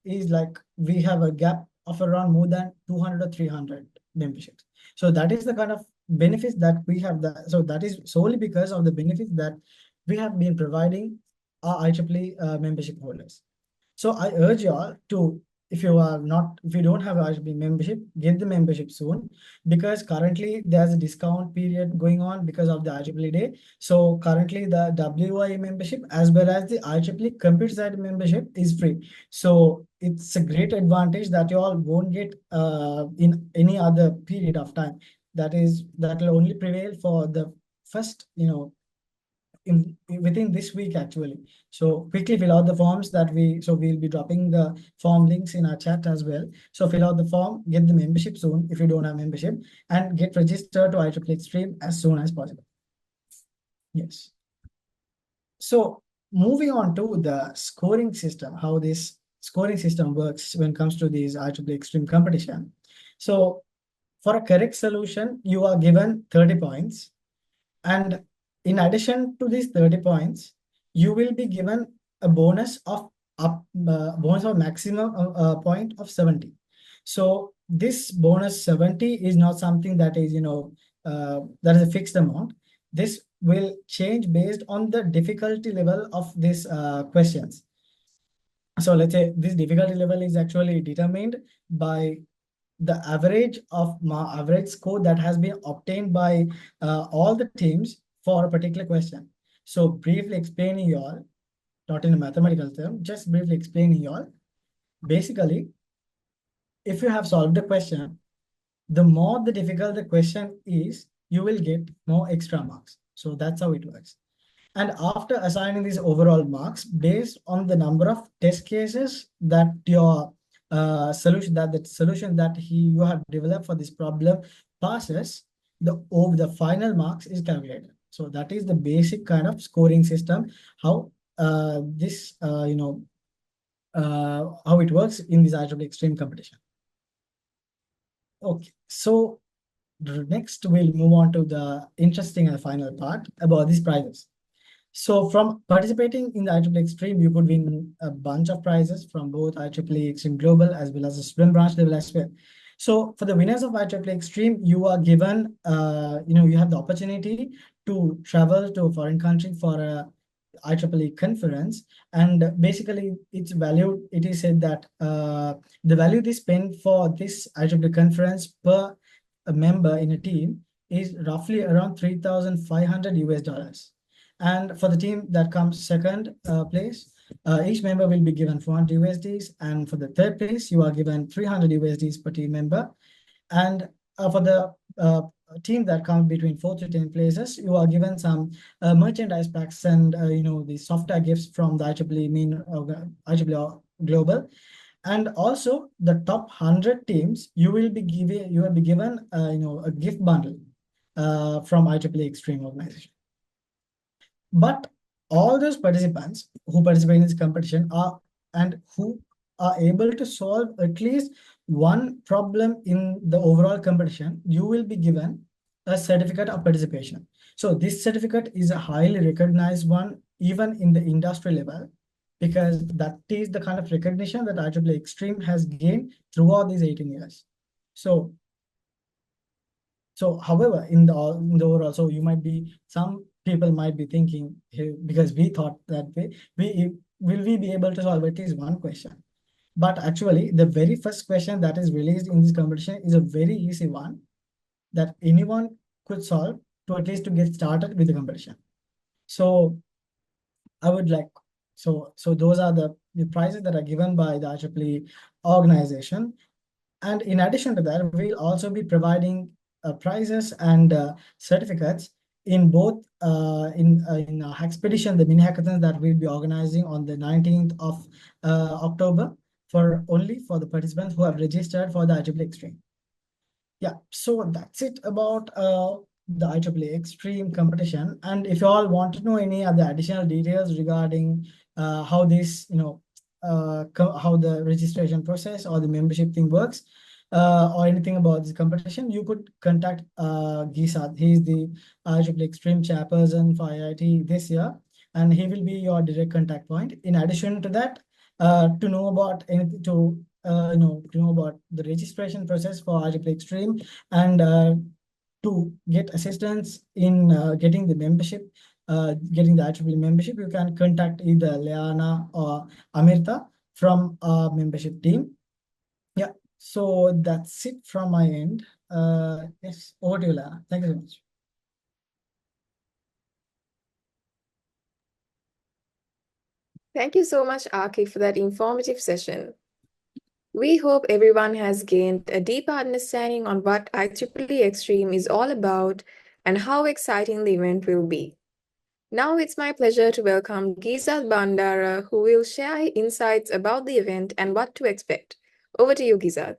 is like we have a gap of around more than 200 or 300 memberships. So that is the kind of benefits that we have. So that is solely because of the benefits that we have been providing our IEEE membership holders. So I urge you all to, if you don't have RSB membership, get the membership soon, because currently there's a discount period going on because of the IEEE Day. So currently the WIE membership as well as the IEEE computer science membership is free. So it's a great advantage that you all won't get in any other period of time. That will only prevail for the first, within this week actually. So quickly fill out the forms so we'll be dropping the form links in our chat as well. So fill out the form, get the membership soon if you don't have membership, and get registered to IEEEXtreme as soon as possible. Yes. So moving on to the scoring system, how this scoring system works when it comes to these IEEEXtreme competition. So for a correct solution, you are given 30 points. And in addition to these 30 points, you will be given a bonus of maximum point of 70. So this bonus 70 is not something that is, that is a fixed amount. This will change based on the difficulty level of these questions. So let's say this difficulty level is actually determined by the average score that has been obtained by all the teams for a particular question. So briefly explaining you all, not in a mathematical term, just briefly explaining you all. Basically, if you have solved the question, the more the difficult the question is, you will get more extra marks. So that's how it works. And after assigning these overall marks based on the number of test cases that your solution that you have developed for this problem passes, the final marks is calculated. So that is the basic kind of scoring system, how how it works in this IEEEXtreme competition. Okay, so next we'll move on to the interesting and final part about these prizes. So from participating in the IEEEXtreme, you could win a bunch of prizes from both IEEEXtreme Global as well as the student branch level as well. So for the winners of IEEEXtreme, you are given, you have the opportunity to travel to a foreign country for a IEEE conference, and basically it's valued. It is said that the value they spend for this IEEE conference per a member in a team is roughly around 3,500 US dollars. And for the team that comes second place, each member will be given 400 USDs, and for the third place, you are given 300 USDs per team member. And for the team that comes between 4 to 10 places, you are given some merchandise packs and the software gifts from the IEEE Global. And also the top 100 teams, you will be given a gift bundle from IEEE Extreme organization. But all those participants who participate in this competition who are able to solve at least one problem in the overall competition, you will be given a certificate of participation. So this certificate is a highly recognized one, even in the industry level, because that is the kind of recognition that IEEE Extreme has gained throughout these 18 years. So, however, in the overall, so some people might be thinking, hey, because we thought that will we be able to solve at least one question? But actually, the very first question that is released in this competition is a very easy one that anyone could solve to at least to get started with the competition. So I would like, so those are the prizes that are given by the IEEE organization. And in addition to that, we'll also be providing prizes and certificates in both in Hackspedition, the mini hackathons that we'll be organizing on the 19th of October only for the participants who have registered for the IEEE Extreme. Yeah, so that's it about the IEEE Extreme competition. And if you all want to know any other additional details regarding how this, how the registration process or the membership thing works, or anything about this competition, you could contact Gisad. He is the IEEE Extreme chairperson for IIT this year, and he will be your direct contact point. In addition to that, to know about anything, to know about the registration process for IEEE Extreme and to get assistance in getting the membership, getting the IEEE membership, you can contact either Leana or Amirta from our membership team. Yeah, so that's it from my end. Yes, over to you, Leana. Thank you so much.
Thank you so much, Aakif, for that informative session. We hope everyone has gained a deeper understanding on what IEEE Extreme is all about and how exciting the event will be. Now it's my pleasure to welcome Gizad Bandara, who will share insights about the event and what to expect. Over to you, Gizad.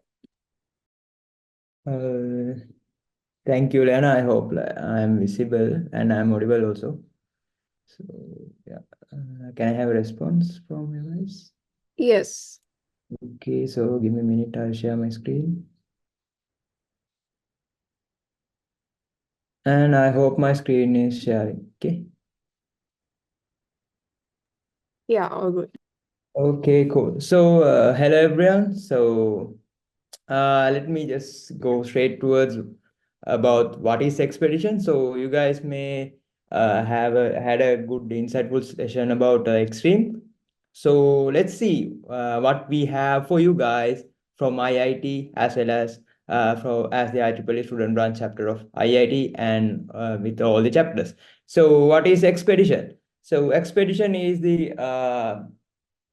Thank you, Lena. I hope I'm visible and I'm audible also. So, yeah. Can I have a response from you guys?
Yes.
Okay, so give me a minute. I'll share my screen. And I hope my screen is sharing. Okay.
Yeah, all good.
Okay, cool. So, hello everyone. So, let me just go straight towards about what is expedition. So, you guys may had a good insightful session about extreme. So, let's see what we have for you guys from IIT as well as as the IEEE student branch chapter of IIT and with all the chapters. So, what is expedition? So, expedition is the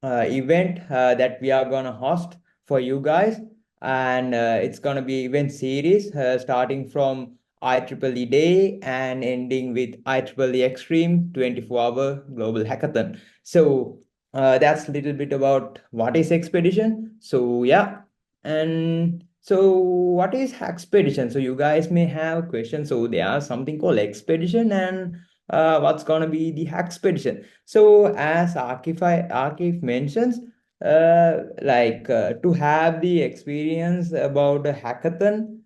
event that we are gonna host for you guys, and it's gonna be event series starting from IEEE Day and ending with IEEE Extreme 24-hour Global Hackathon. So that's a little bit about what is expedition. So yeah, and so what is expedition? So you guys may have questions. So there are something called expedition and what's gonna be the expedition. So as Aakif mentions, to have the experience about a hackathon,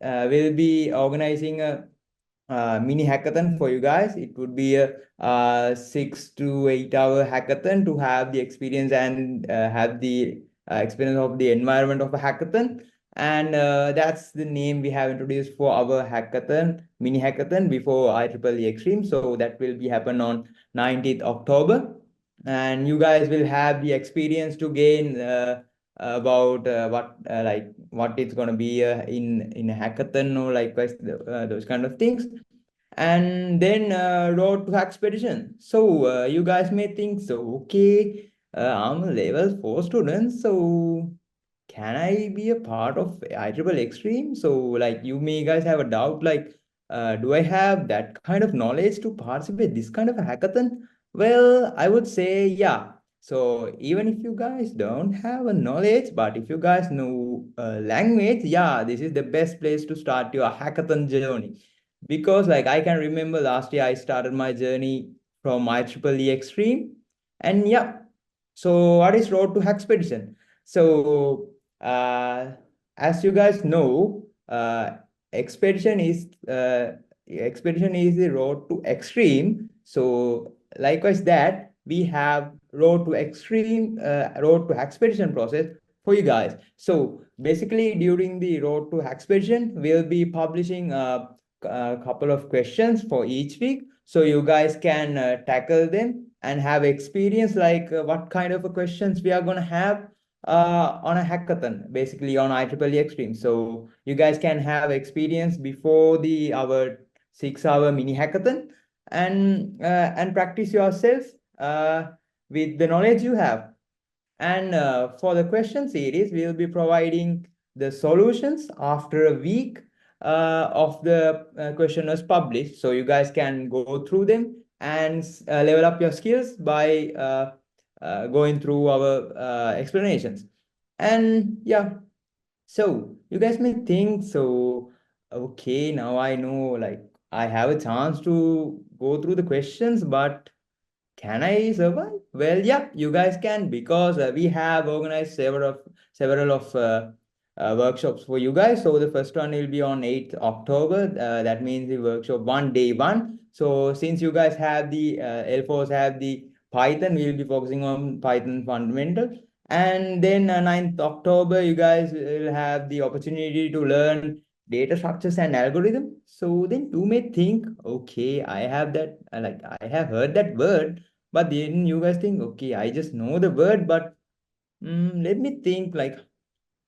we'll be organizing a mini hackathon for you guys. It would be a 6 to 8 hour hackathon to have the experience and have the experience of the environment of a hackathon. And that's the name we have introduced for our hackathon, mini hackathon before IEEE Extreme. So that will be happen on 19th October. And you guys will have the experience to gain about what it's going to be in a hackathon or likewise those kind of things. And then road to expedition. So you guys may think, so okay, I'm a level 4 student, so can I be a part of IEEE Extreme? So like you may guys have a doubt, like do I have that kind of knowledge to participate this kind of a hackathon? Well, I would say yeah. So even if you guys don't have a knowledge, but if you guys know language, yeah, this is the best place to start your hackathon journey. Because like I can remember last year I started my journey from IEEE Extreme. And yeah, so what is road to expedition? So uh, as you guys know, expedition is the road to extreme. So likewise that we have road to expedition process for you guys. So basically during the road to expedition, we'll be publishing a couple of questions for each week. So you guys can tackle them and have experience like what kind of questions we are going to have on a hackathon, basically on IEEE Extreme. So you guys can have experience before the our 6-hour mini hackathon and practice yourself with the knowledge you have. And for the question series, we'll be providing the solutions after a week of the questionnaires published. So you guys can go through them and level up your skills by going through our explanations. And yeah, so you guys may think, so okay, now I know like I have a chance to go through the questions, but can I survive? Well, yeah, you guys can because we have organized several of workshops for you guys. So the first one will be on 8th October. That means the workshop one, day one. So since you guys have the L4s have the Python, we will be focusing on Python fundamentals. And then 9th October, you guys will have the opportunity to learn data structures and algorithm. So then you may think, okay, I have that, like I have heard that word, but then you guys think, okay, I just know the word, but let me think like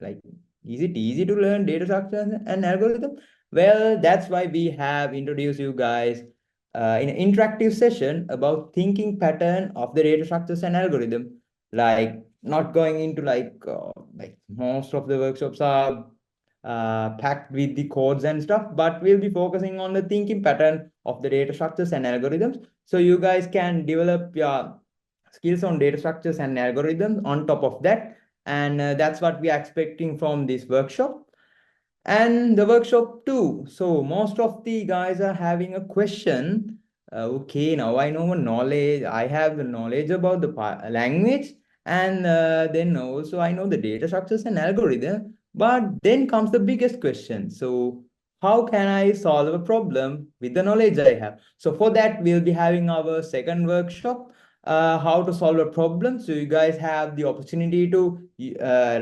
is it easy to learn data structure and algorithm? Well, that's why we have introduced you guys in an interactive session about thinking pattern of the data structures and algorithm. Like not going into like most of the workshops are packed with the codes and stuff, but we'll be focusing on the thinking pattern of the data structures and algorithms. So you guys can develop your skills on data structures and algorithms on top of that. And that's what we are expecting from this workshop. And the workshop too. So most of the guys are having a question. Okay, now I know knowledge. I have the knowledge about the language, and then also I know the data structures and algorithm. But then comes the biggest question. So how can I solve a problem with the knowledge I have? So for that, we'll be having our second workshop, how to solve a problem. So you guys have the opportunity to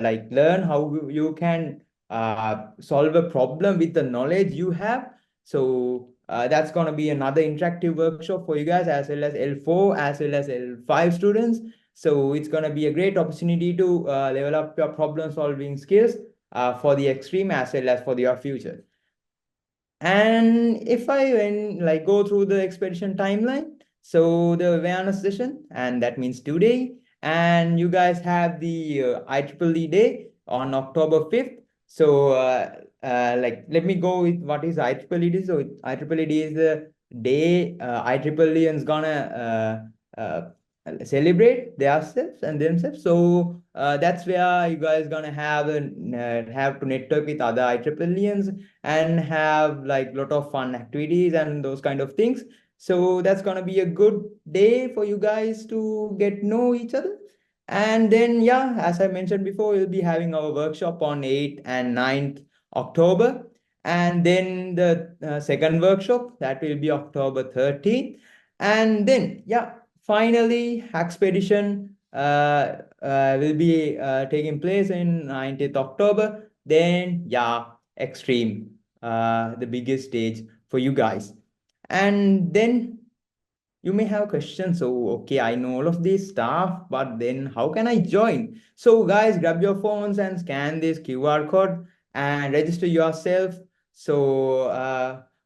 like learn how you can solve a problem with the knowledge you have. So that's going to be another interactive workshop for you guys as well as L4 as well as L5 students. So it's going to be a great opportunity to level up your problem solving skills for the extreme as well as for your future. And if I like go through the expedition timeline, so the awareness session, and that means today, and you guys have the IEEE day on October 5th. So like let me go with what is IEEE day. So IEEE day is the day IEEE is gonna celebrate themselves and themselves. So that's where you guys gonna have to network with other IEEEans and have like lot of fun activities and those kind of things. So that's gonna be a good day for you guys to get know each other. And then yeah, as I mentioned before, we'll be having our workshop on 8th and 9th October. And then the second workshop that will be October 13th. And then yeah, finally expedition will be taking place in 19th October. then yeah, extreme, the biggest stage for you guys. And then you may have questions. So, okay, I know all of this stuff, but then how can I join? So, guys, grab your phones and scan this QR code and register yourself. So,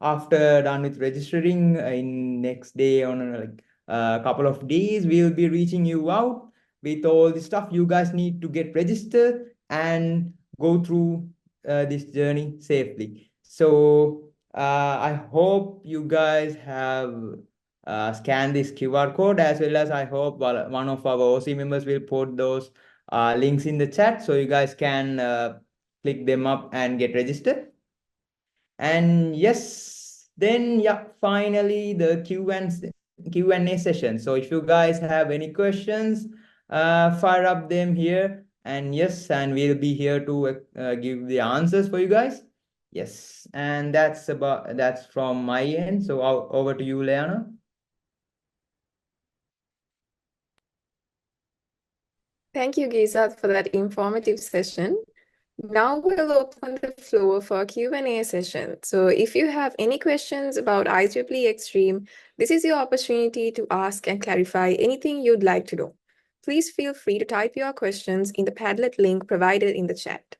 after done with registering, in next day on like a couple of days, we'll be reaching you out with all the stuff you guys need to get registered and go through this journey safely. So, I hope you guys have scan this QR code, as well as I hope one of our OC members will put those links in the chat so you guys can click them up and get registered. And yes, then yeah, finally the Q&A session. So if you guys have any questions, fire up them here. And yes, and we'll be here to give the answers for you guys. Yes, and that's from my end. So over to you, Leana.
Thank you, Giza, for that informative session. Now we'll open the floor for a Q&A session. So if you have any questions about IEEE Extreme, this is your opportunity to ask and clarify anything you'd like to know. Please feel free to type your questions in the Padlet link provided in the chat.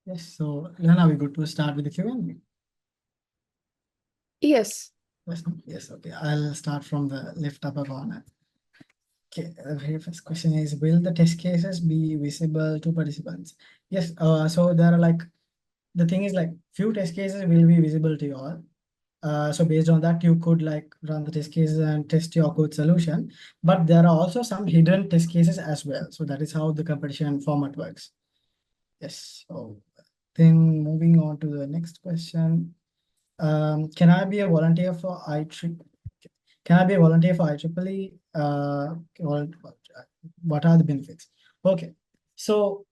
Yes, so Lena, we good to start with the Q&A?
Yes.
Yes, okay. I'll start from the left upper corner. Okay, the very first question is, will the test cases be visible to participants? Yes, so there are like, the thing is like few test cases will be visible to you all. So based on that, you could like run the test cases and test your code solution. But there are also some hidden test cases as well. So that is how the competition format works. Yes, so then moving on to the next question. Can I be a volunteer for IEEE? Can I be a volunteer for IEEE? What are the benefits? Okay, so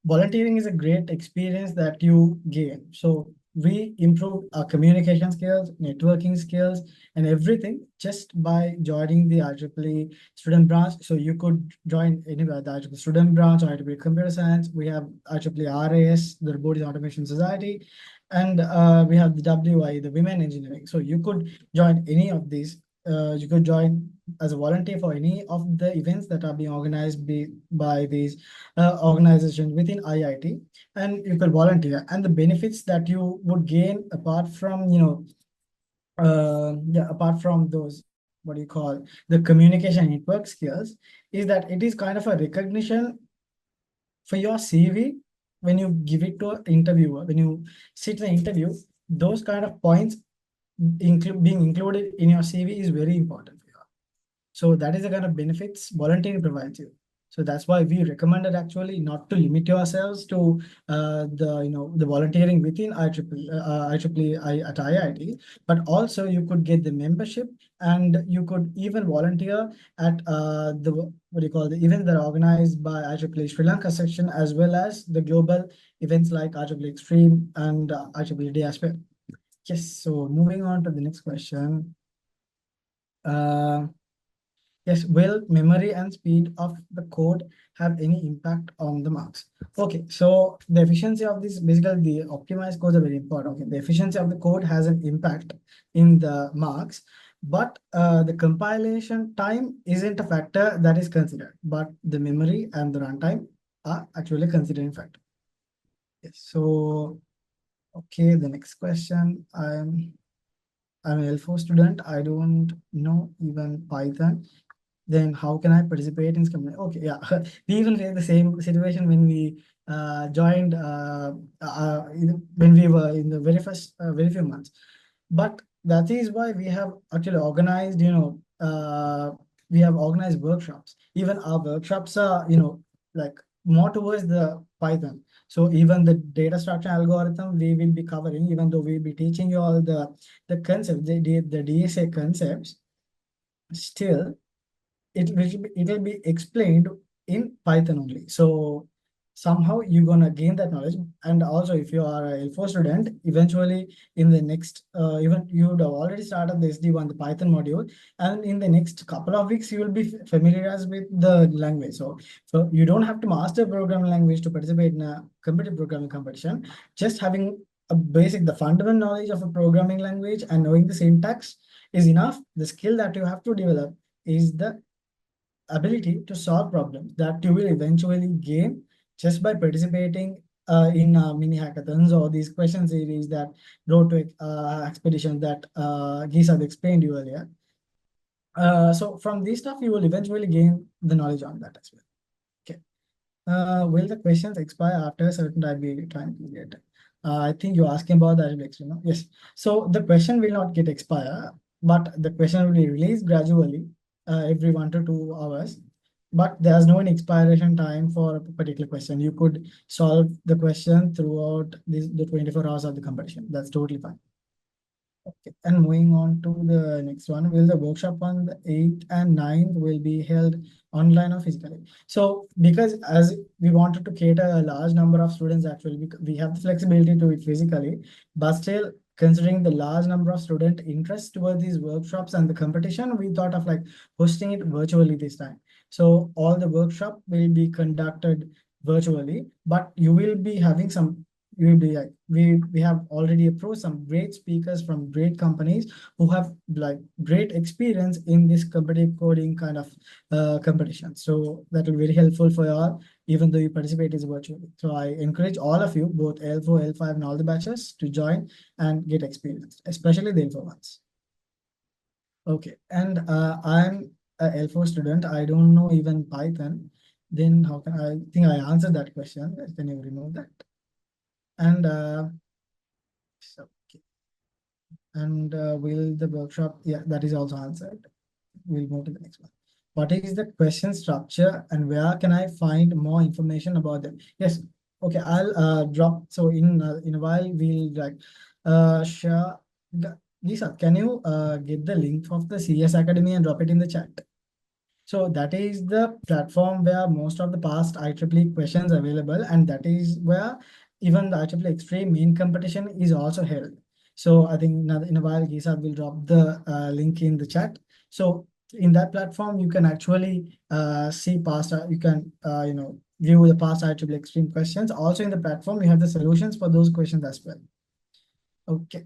volunteering is a great experience that you gain. So we improve our communication skills, networking skills, and everything just by joining the IEEE student branch. So you could join anywhere, the IEEE student branch or IEEE computer science. We have IEEE RAS, the Robotics Automation Society, and we have the WI, the Women Engineering. So you could join any of these. You could join as a volunteer for any of the events that are being organized by these organizations within IIT, and you could volunteer. And the benefits that you would gain apart from, apart from those, what do you call, the communication network skills, is that it is kind of a recognition for your CV when you give it to an interviewer, when you sit in an interview, those kind of points being included in your CV is very important for you. So that is the kind of benefits volunteering provides you. So that's why we recommended actually not to limit yourselves to the volunteering within IEEE at IIT, but also you could get the membership, and you could even volunteer at the the events that are organized by IEEE Sri Lanka section, as well as the global events like IEEE Extreme and IEEE Day as well. Yes, so moving on to the next question. Yes, will memory and speed of the code have any impact on the marks? Okay, so the efficiency of this, basically the optimized codes are very important. Okay, the efficiency of the code has an impact in the marks, but the compilation time isn't a factor that is considered, but the memory and the runtime are actually considering factor. Yes, so okay, the next question. I'm an L4 student. I don't know even Python. Then how can I participate in this community? Okay, yeah, we even face the same situation when we joined when we were in the very few months. But that is why we have actually organized, we have organized workshops. Even our workshops are, like more towards the Python. So even the data structure algorithm we will be covering, even though we'll be teaching you all the concept, the DSA concepts, still it will be explained in Python only. So somehow you're gonna gain that knowledge. And also, if you are a L4 student, eventually in the next, even you would have already started the SD1, the Python module, and in the next couple of weeks you will be familiarized with the language. So you don't have to master programming language to participate in a competitive programming competition. Just having the fundamental knowledge of a programming language and knowing the syntax is enough. The skill that you have to develop is the ability to solve problems that you will eventually gain just by participating in mini hackathons or these question series that road to expedition that Gisa explained you earlier. So from this stuff, you will eventually gain the knowledge on that as well. Okay. Will the questions expire after a certain time period? I think you're asking about that next, Yes. So the question will not get expire, but the question will be released gradually every 1 to 2 hours. But there's no expiration time for a particular question. You could solve the question throughout the 24 hours of the competition. That's totally fine. Okay, and moving on to the next one, will the workshop on the 8th and 9th will be held online or physically? So because as we wanted to cater a large number of students, actually, we have the flexibility to do it physically, but still considering the large number of student interest towards these workshops and the competition, we thought of like hosting it virtually this time. So all the workshop will be conducted virtually, but you will be having some we will be like we have already approached some great speakers from great companies who have like great experience in this competitive coding kind of competition. So that will be very helpful for you all, even though you participate is virtually. So I encourage all of you, both L4, L5, and all the batches, to join and get experience, especially the L4 ones. Okay, and I'm a L4 student. I don't know even Python. Then how can I think I answered that question? Can you remove that? And okay. And will the workshop? Yeah, that is also answered. We'll move to the next one. What is the question structure and where can I find more information about them? Yes. Okay, I'll drop. So in a while we'll like share. Lisa, can you get the link of the CS Academy and drop it in the chat? So that is the platform where most of the past IEEE questions are available, and that is where even the IEEE Extreme main competition is also held. So I think in a while, Gisa will drop the link in the chat. So in that platform, you can actually see past, you can, view the past IEEE Extreme questions. Also in the platform, you have the solutions for those questions as well. Okay.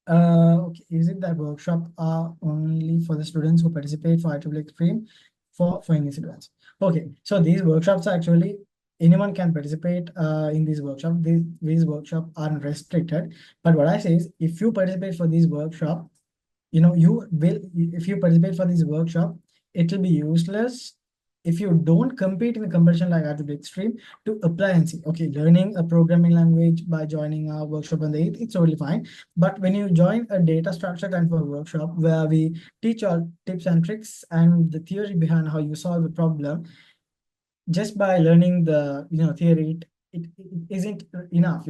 Okay, is it that workshop are only for the students who participate for IEEE Extreme for any students? Okay, so these workshops are actually anyone can participate in these workshops. These workshops are restricted. But what I say is, if you participate for these workshop, you will if you participate for this workshop, it will be useless if you don't compete in a competition like IEEE Extreme to apply and see. Okay, learning a programming language by joining a workshop on the 8th, it's totally fine. But when you join a data structure kind of a workshop where we teach all tips and tricks and the theory behind how you solve a problem, just by learning the theory, it isn't enough.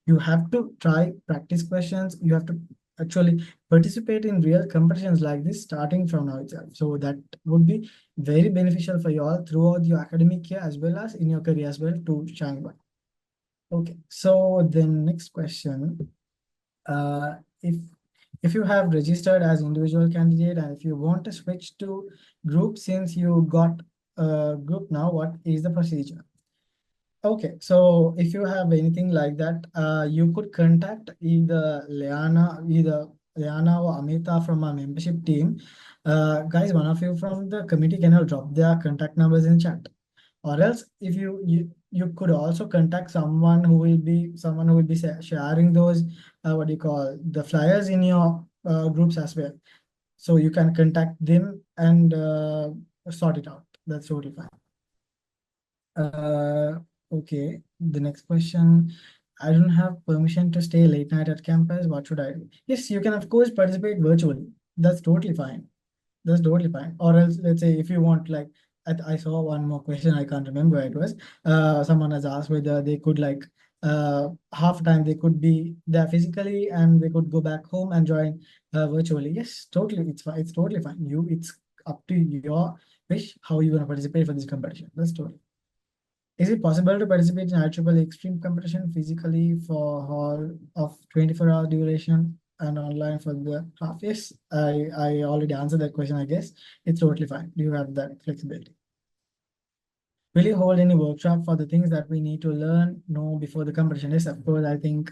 You have to try practice questions. You have to actually participate in real competitions like this starting from now itself. So that would be very beneficial for you all throughout your academic year as well as in your career as well to shine by. Okay, so the next question, uh, if you have registered as individual candidate and if you want to switch to group since you got a group now, what is the procedure? Okay, so if you have anything like that, you could contact either Leana or Amita from our membership team. Guys, one of you from the committee can you drop their contact numbers in chat. Or else, if you could also contact someone who will be sharing those what do you call the flyers in your groups as well. So you can contact them and sort it out. That's totally fine. Okay, the next question. I don't have permission to stay late night at campus. What should I do? Yes, you can of course participate virtually. That's totally fine. That's totally fine. Or else, let's say if you want, like, I saw one more question. I can't remember where it was. Someone has asked whether they could like half time they could be there physically and they could go back home and join virtually. Yes, totally. It's fine. It's totally fine. It's up to your wish how you're gonna participate for this competition. That's totally. Is it possible to participate in IEEE extreme competition physically for all of 24-hour duration and online for the half? Yes, I already answered that question, I guess. It's totally fine. You have that flexibility. Will you hold any workshop for the things that we need to learn, know before the competition? Yes, of course. I think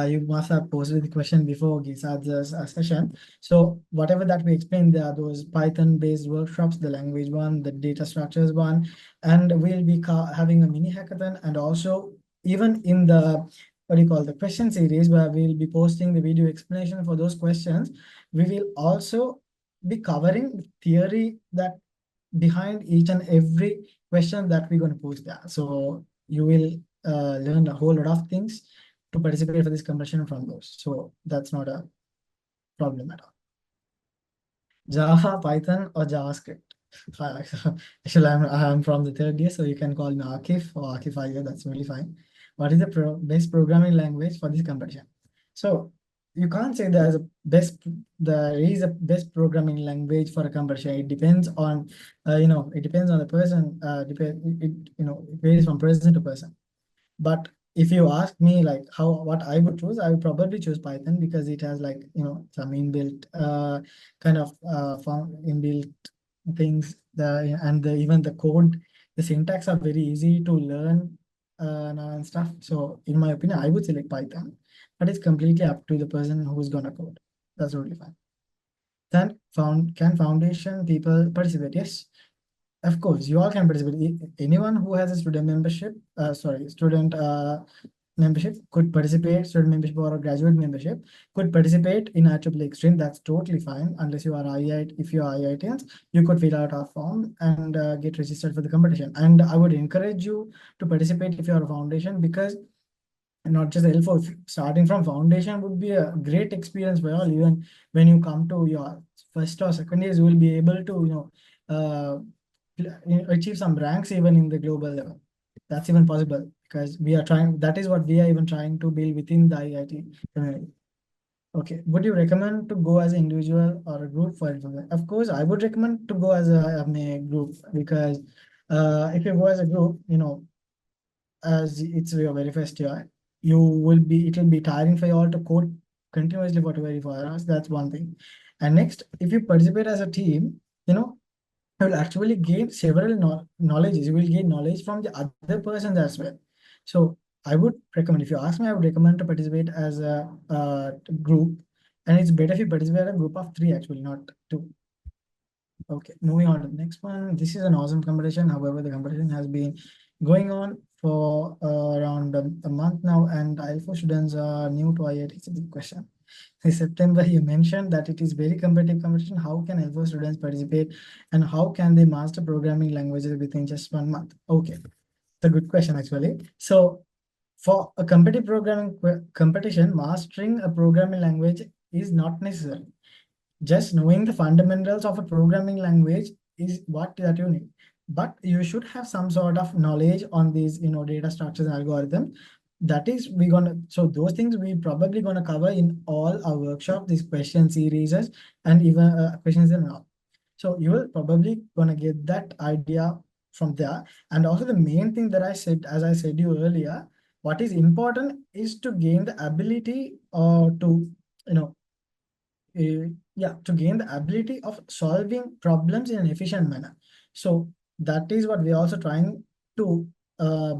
you must have posted the question before Gisad's session. So whatever that we explained, there are those Python-based workshops, the language one, the data structures one, and we'll be having a mini hackathon, and also even in the what do you call the question series where we'll be posting the video explanation for those questions, we will also be covering theory that behind each and every question that we're going to post there. So you will learn a whole lot of things to participate for this competition from those. So that's not a problem at all. Java, Python, or JavaScript? Actually, I'm from the third year, so you can call me Aakif or Aakif Ahamed. That's really fine. What is the best programming language for this competition? So you can't say there is a best programming language for a competition. It depends on it depends on the person. It varies from person to person. But if you ask me like what I would choose, I would probably choose Python because it has like some inbuilt kind of inbuilt things, even the code, the syntax are very easy to learn now and stuff. So in my opinion, I would select Python, but it's completely up to the person who's gonna code. That's really fine. Then can foundation people participate? Yes, of course, you all can participate. Anyone who has a student membership, student membership could participate. Student membership or a graduate membership could participate in IEEE Extreme. That's totally fine. Unless you are IEEEIT, if you are IEITians, you could fill out our form and get registered for the competition. And I would encourage you to participate if you are a foundation, because not just L4, starting from foundation would be a great experience for all. Even when you come to your first or second years, you will be able to uh, achieve some ranks even in the global level. That's even possible because we are trying. That is what we are even trying to build within the IIT community. Okay, would you recommend to go as an individual or a group for it? Of course, I would recommend to go as a group, because if you go as a group, as it's your very first year, it will be tiring for you all to code continuously for 24 hours. That's one thing. And next, if you participate as a team, you will actually gain several knowledges. You will gain knowledge from the other persons as well. So I would recommend, if you ask me, I would recommend to participate as a group. And it's better if you participate as a group of 3, actually, not 2. Okay, moving on to the next one. This is an awesome competition. However, the competition has been going on for around a month now, and IL4 students are new to IIT. It's a big question. In September, you mentioned that it is very competitive competition. How can L4 students participate, and how can they master programming languages within just 1 month? Okay, it's a good question actually. So for a competitive programming competition, mastering a programming language is not necessary. Just knowing the fundamentals of a programming language is what that you need. But you should have some sort of knowledge on these, data structures and algorithms. That is, so those things we probably gonna cover in all our workshop, these question series, and even questions and all. So you will probably gonna get that idea from there. And also the main thing that I said, as I said you earlier, what is important is to gain the ability to, to gain the ability of solving problems in an efficient manner. So that is what we're also trying to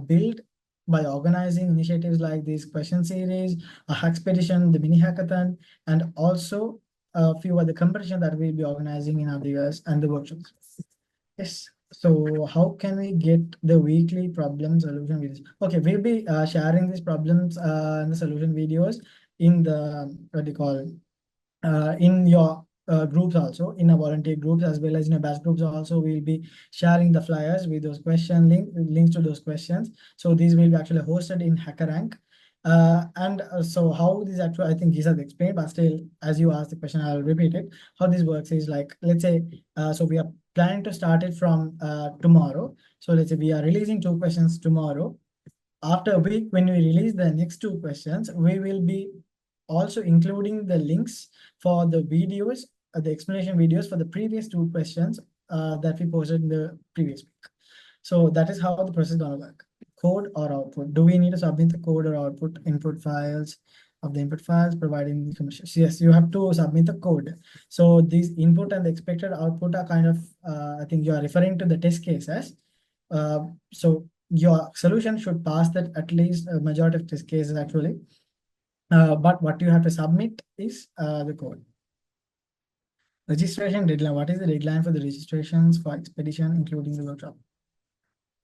build by organizing initiatives like this question series, a hackspedition, the mini hackathon, and also a few other competitions that we'll be organizing in other years and the workshops. Yes. So how can we get the weekly problem solution videos? Okay, we'll be sharing these problems and the solution videos in the, what do you call, in your groups, also in a volunteer groups, as well as in a batch groups. Also, we'll be sharing the flyers with those links to those questions. So these will be actually hosted in HackerRank. So how this actually, I think these have explained, but still, as you asked the question, I'll repeat it. How this works is like, let's say, so we are planning to start it from tomorrow. So let's say we are releasing 2 questions tomorrow. After a week, when we release the next 2 questions, we will be also including the links for the videos, the explanation videos for the previous 2 questions that we posted in the previous week. So that is how the process is gonna work. Code or output. Do we need to submit the code or output input files of the input files providing information? Yes, you have to submit the code. So these input and the expected output are kind of, I think you are referring to the test cases. So your solution should pass that at least a majority of test cases actually. But what you have to submit is the code. Registration deadline. What is the deadline for the registrations for expedition, including the workshop?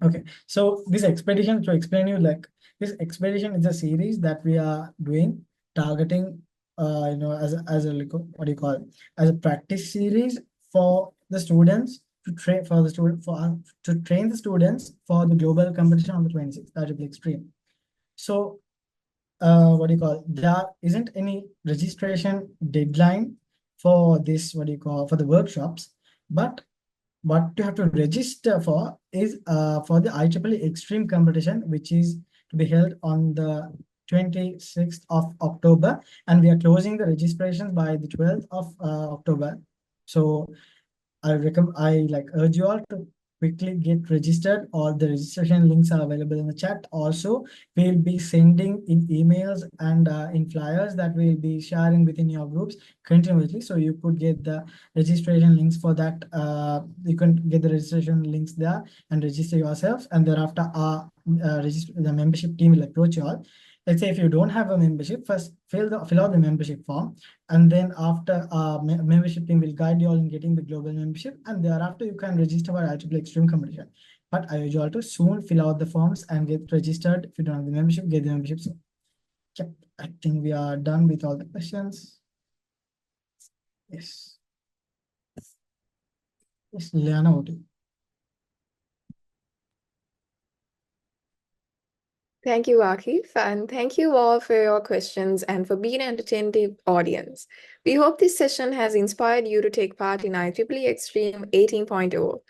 Okay, so this expedition, to explain you, like this expedition is a series that we are doing, targeting, as a like, what do you call it, as a practice series for the students to train for the student to train the students for the global competition on the 26th, that will be extreme. So what do you call, there isn't any registration deadline for this, what do you call, for the workshops, but what you have to register for is for the IEEEXtreme competition, which is to be held on the 26th of October, and we are closing the registrations by the 12th of October. So I like urge you all to quickly get registered. All the registration links are available in the chat. Also, we'll be sending in emails and in flyers that we'll be sharing within your groups continuously. So you could get the registration links for that. You can get the registration links there and register yourselves. And thereafter, the membership team will approach you all. Let's say if you don't have a membership, first fill out the membership form, and then after membership team will guide you all in getting the global membership, and thereafter you can register for IEEEXtreme competition. But I urge you all to soon fill out the forms and get registered. If you don't have the membership, get the membership soon. Yep, I think we are done with all the questions. Yes. Yes, Liana, what do you?
Thank you, Aakif, and thank you all for your questions and for being an attentive audience. We hope this session has inspired you to take part in IEEEXtreme 18.0.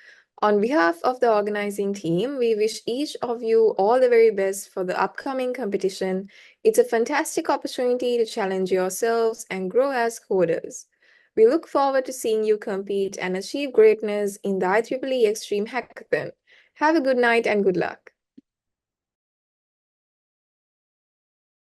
On behalf of the organizing team, we wish each of you all the very best for the upcoming competition. It's a fantastic opportunity to challenge yourselves and grow as coders. We look forward to seeing you compete and achieve greatness in the IEEE Extreme Hackathon. Have a good night and good luck.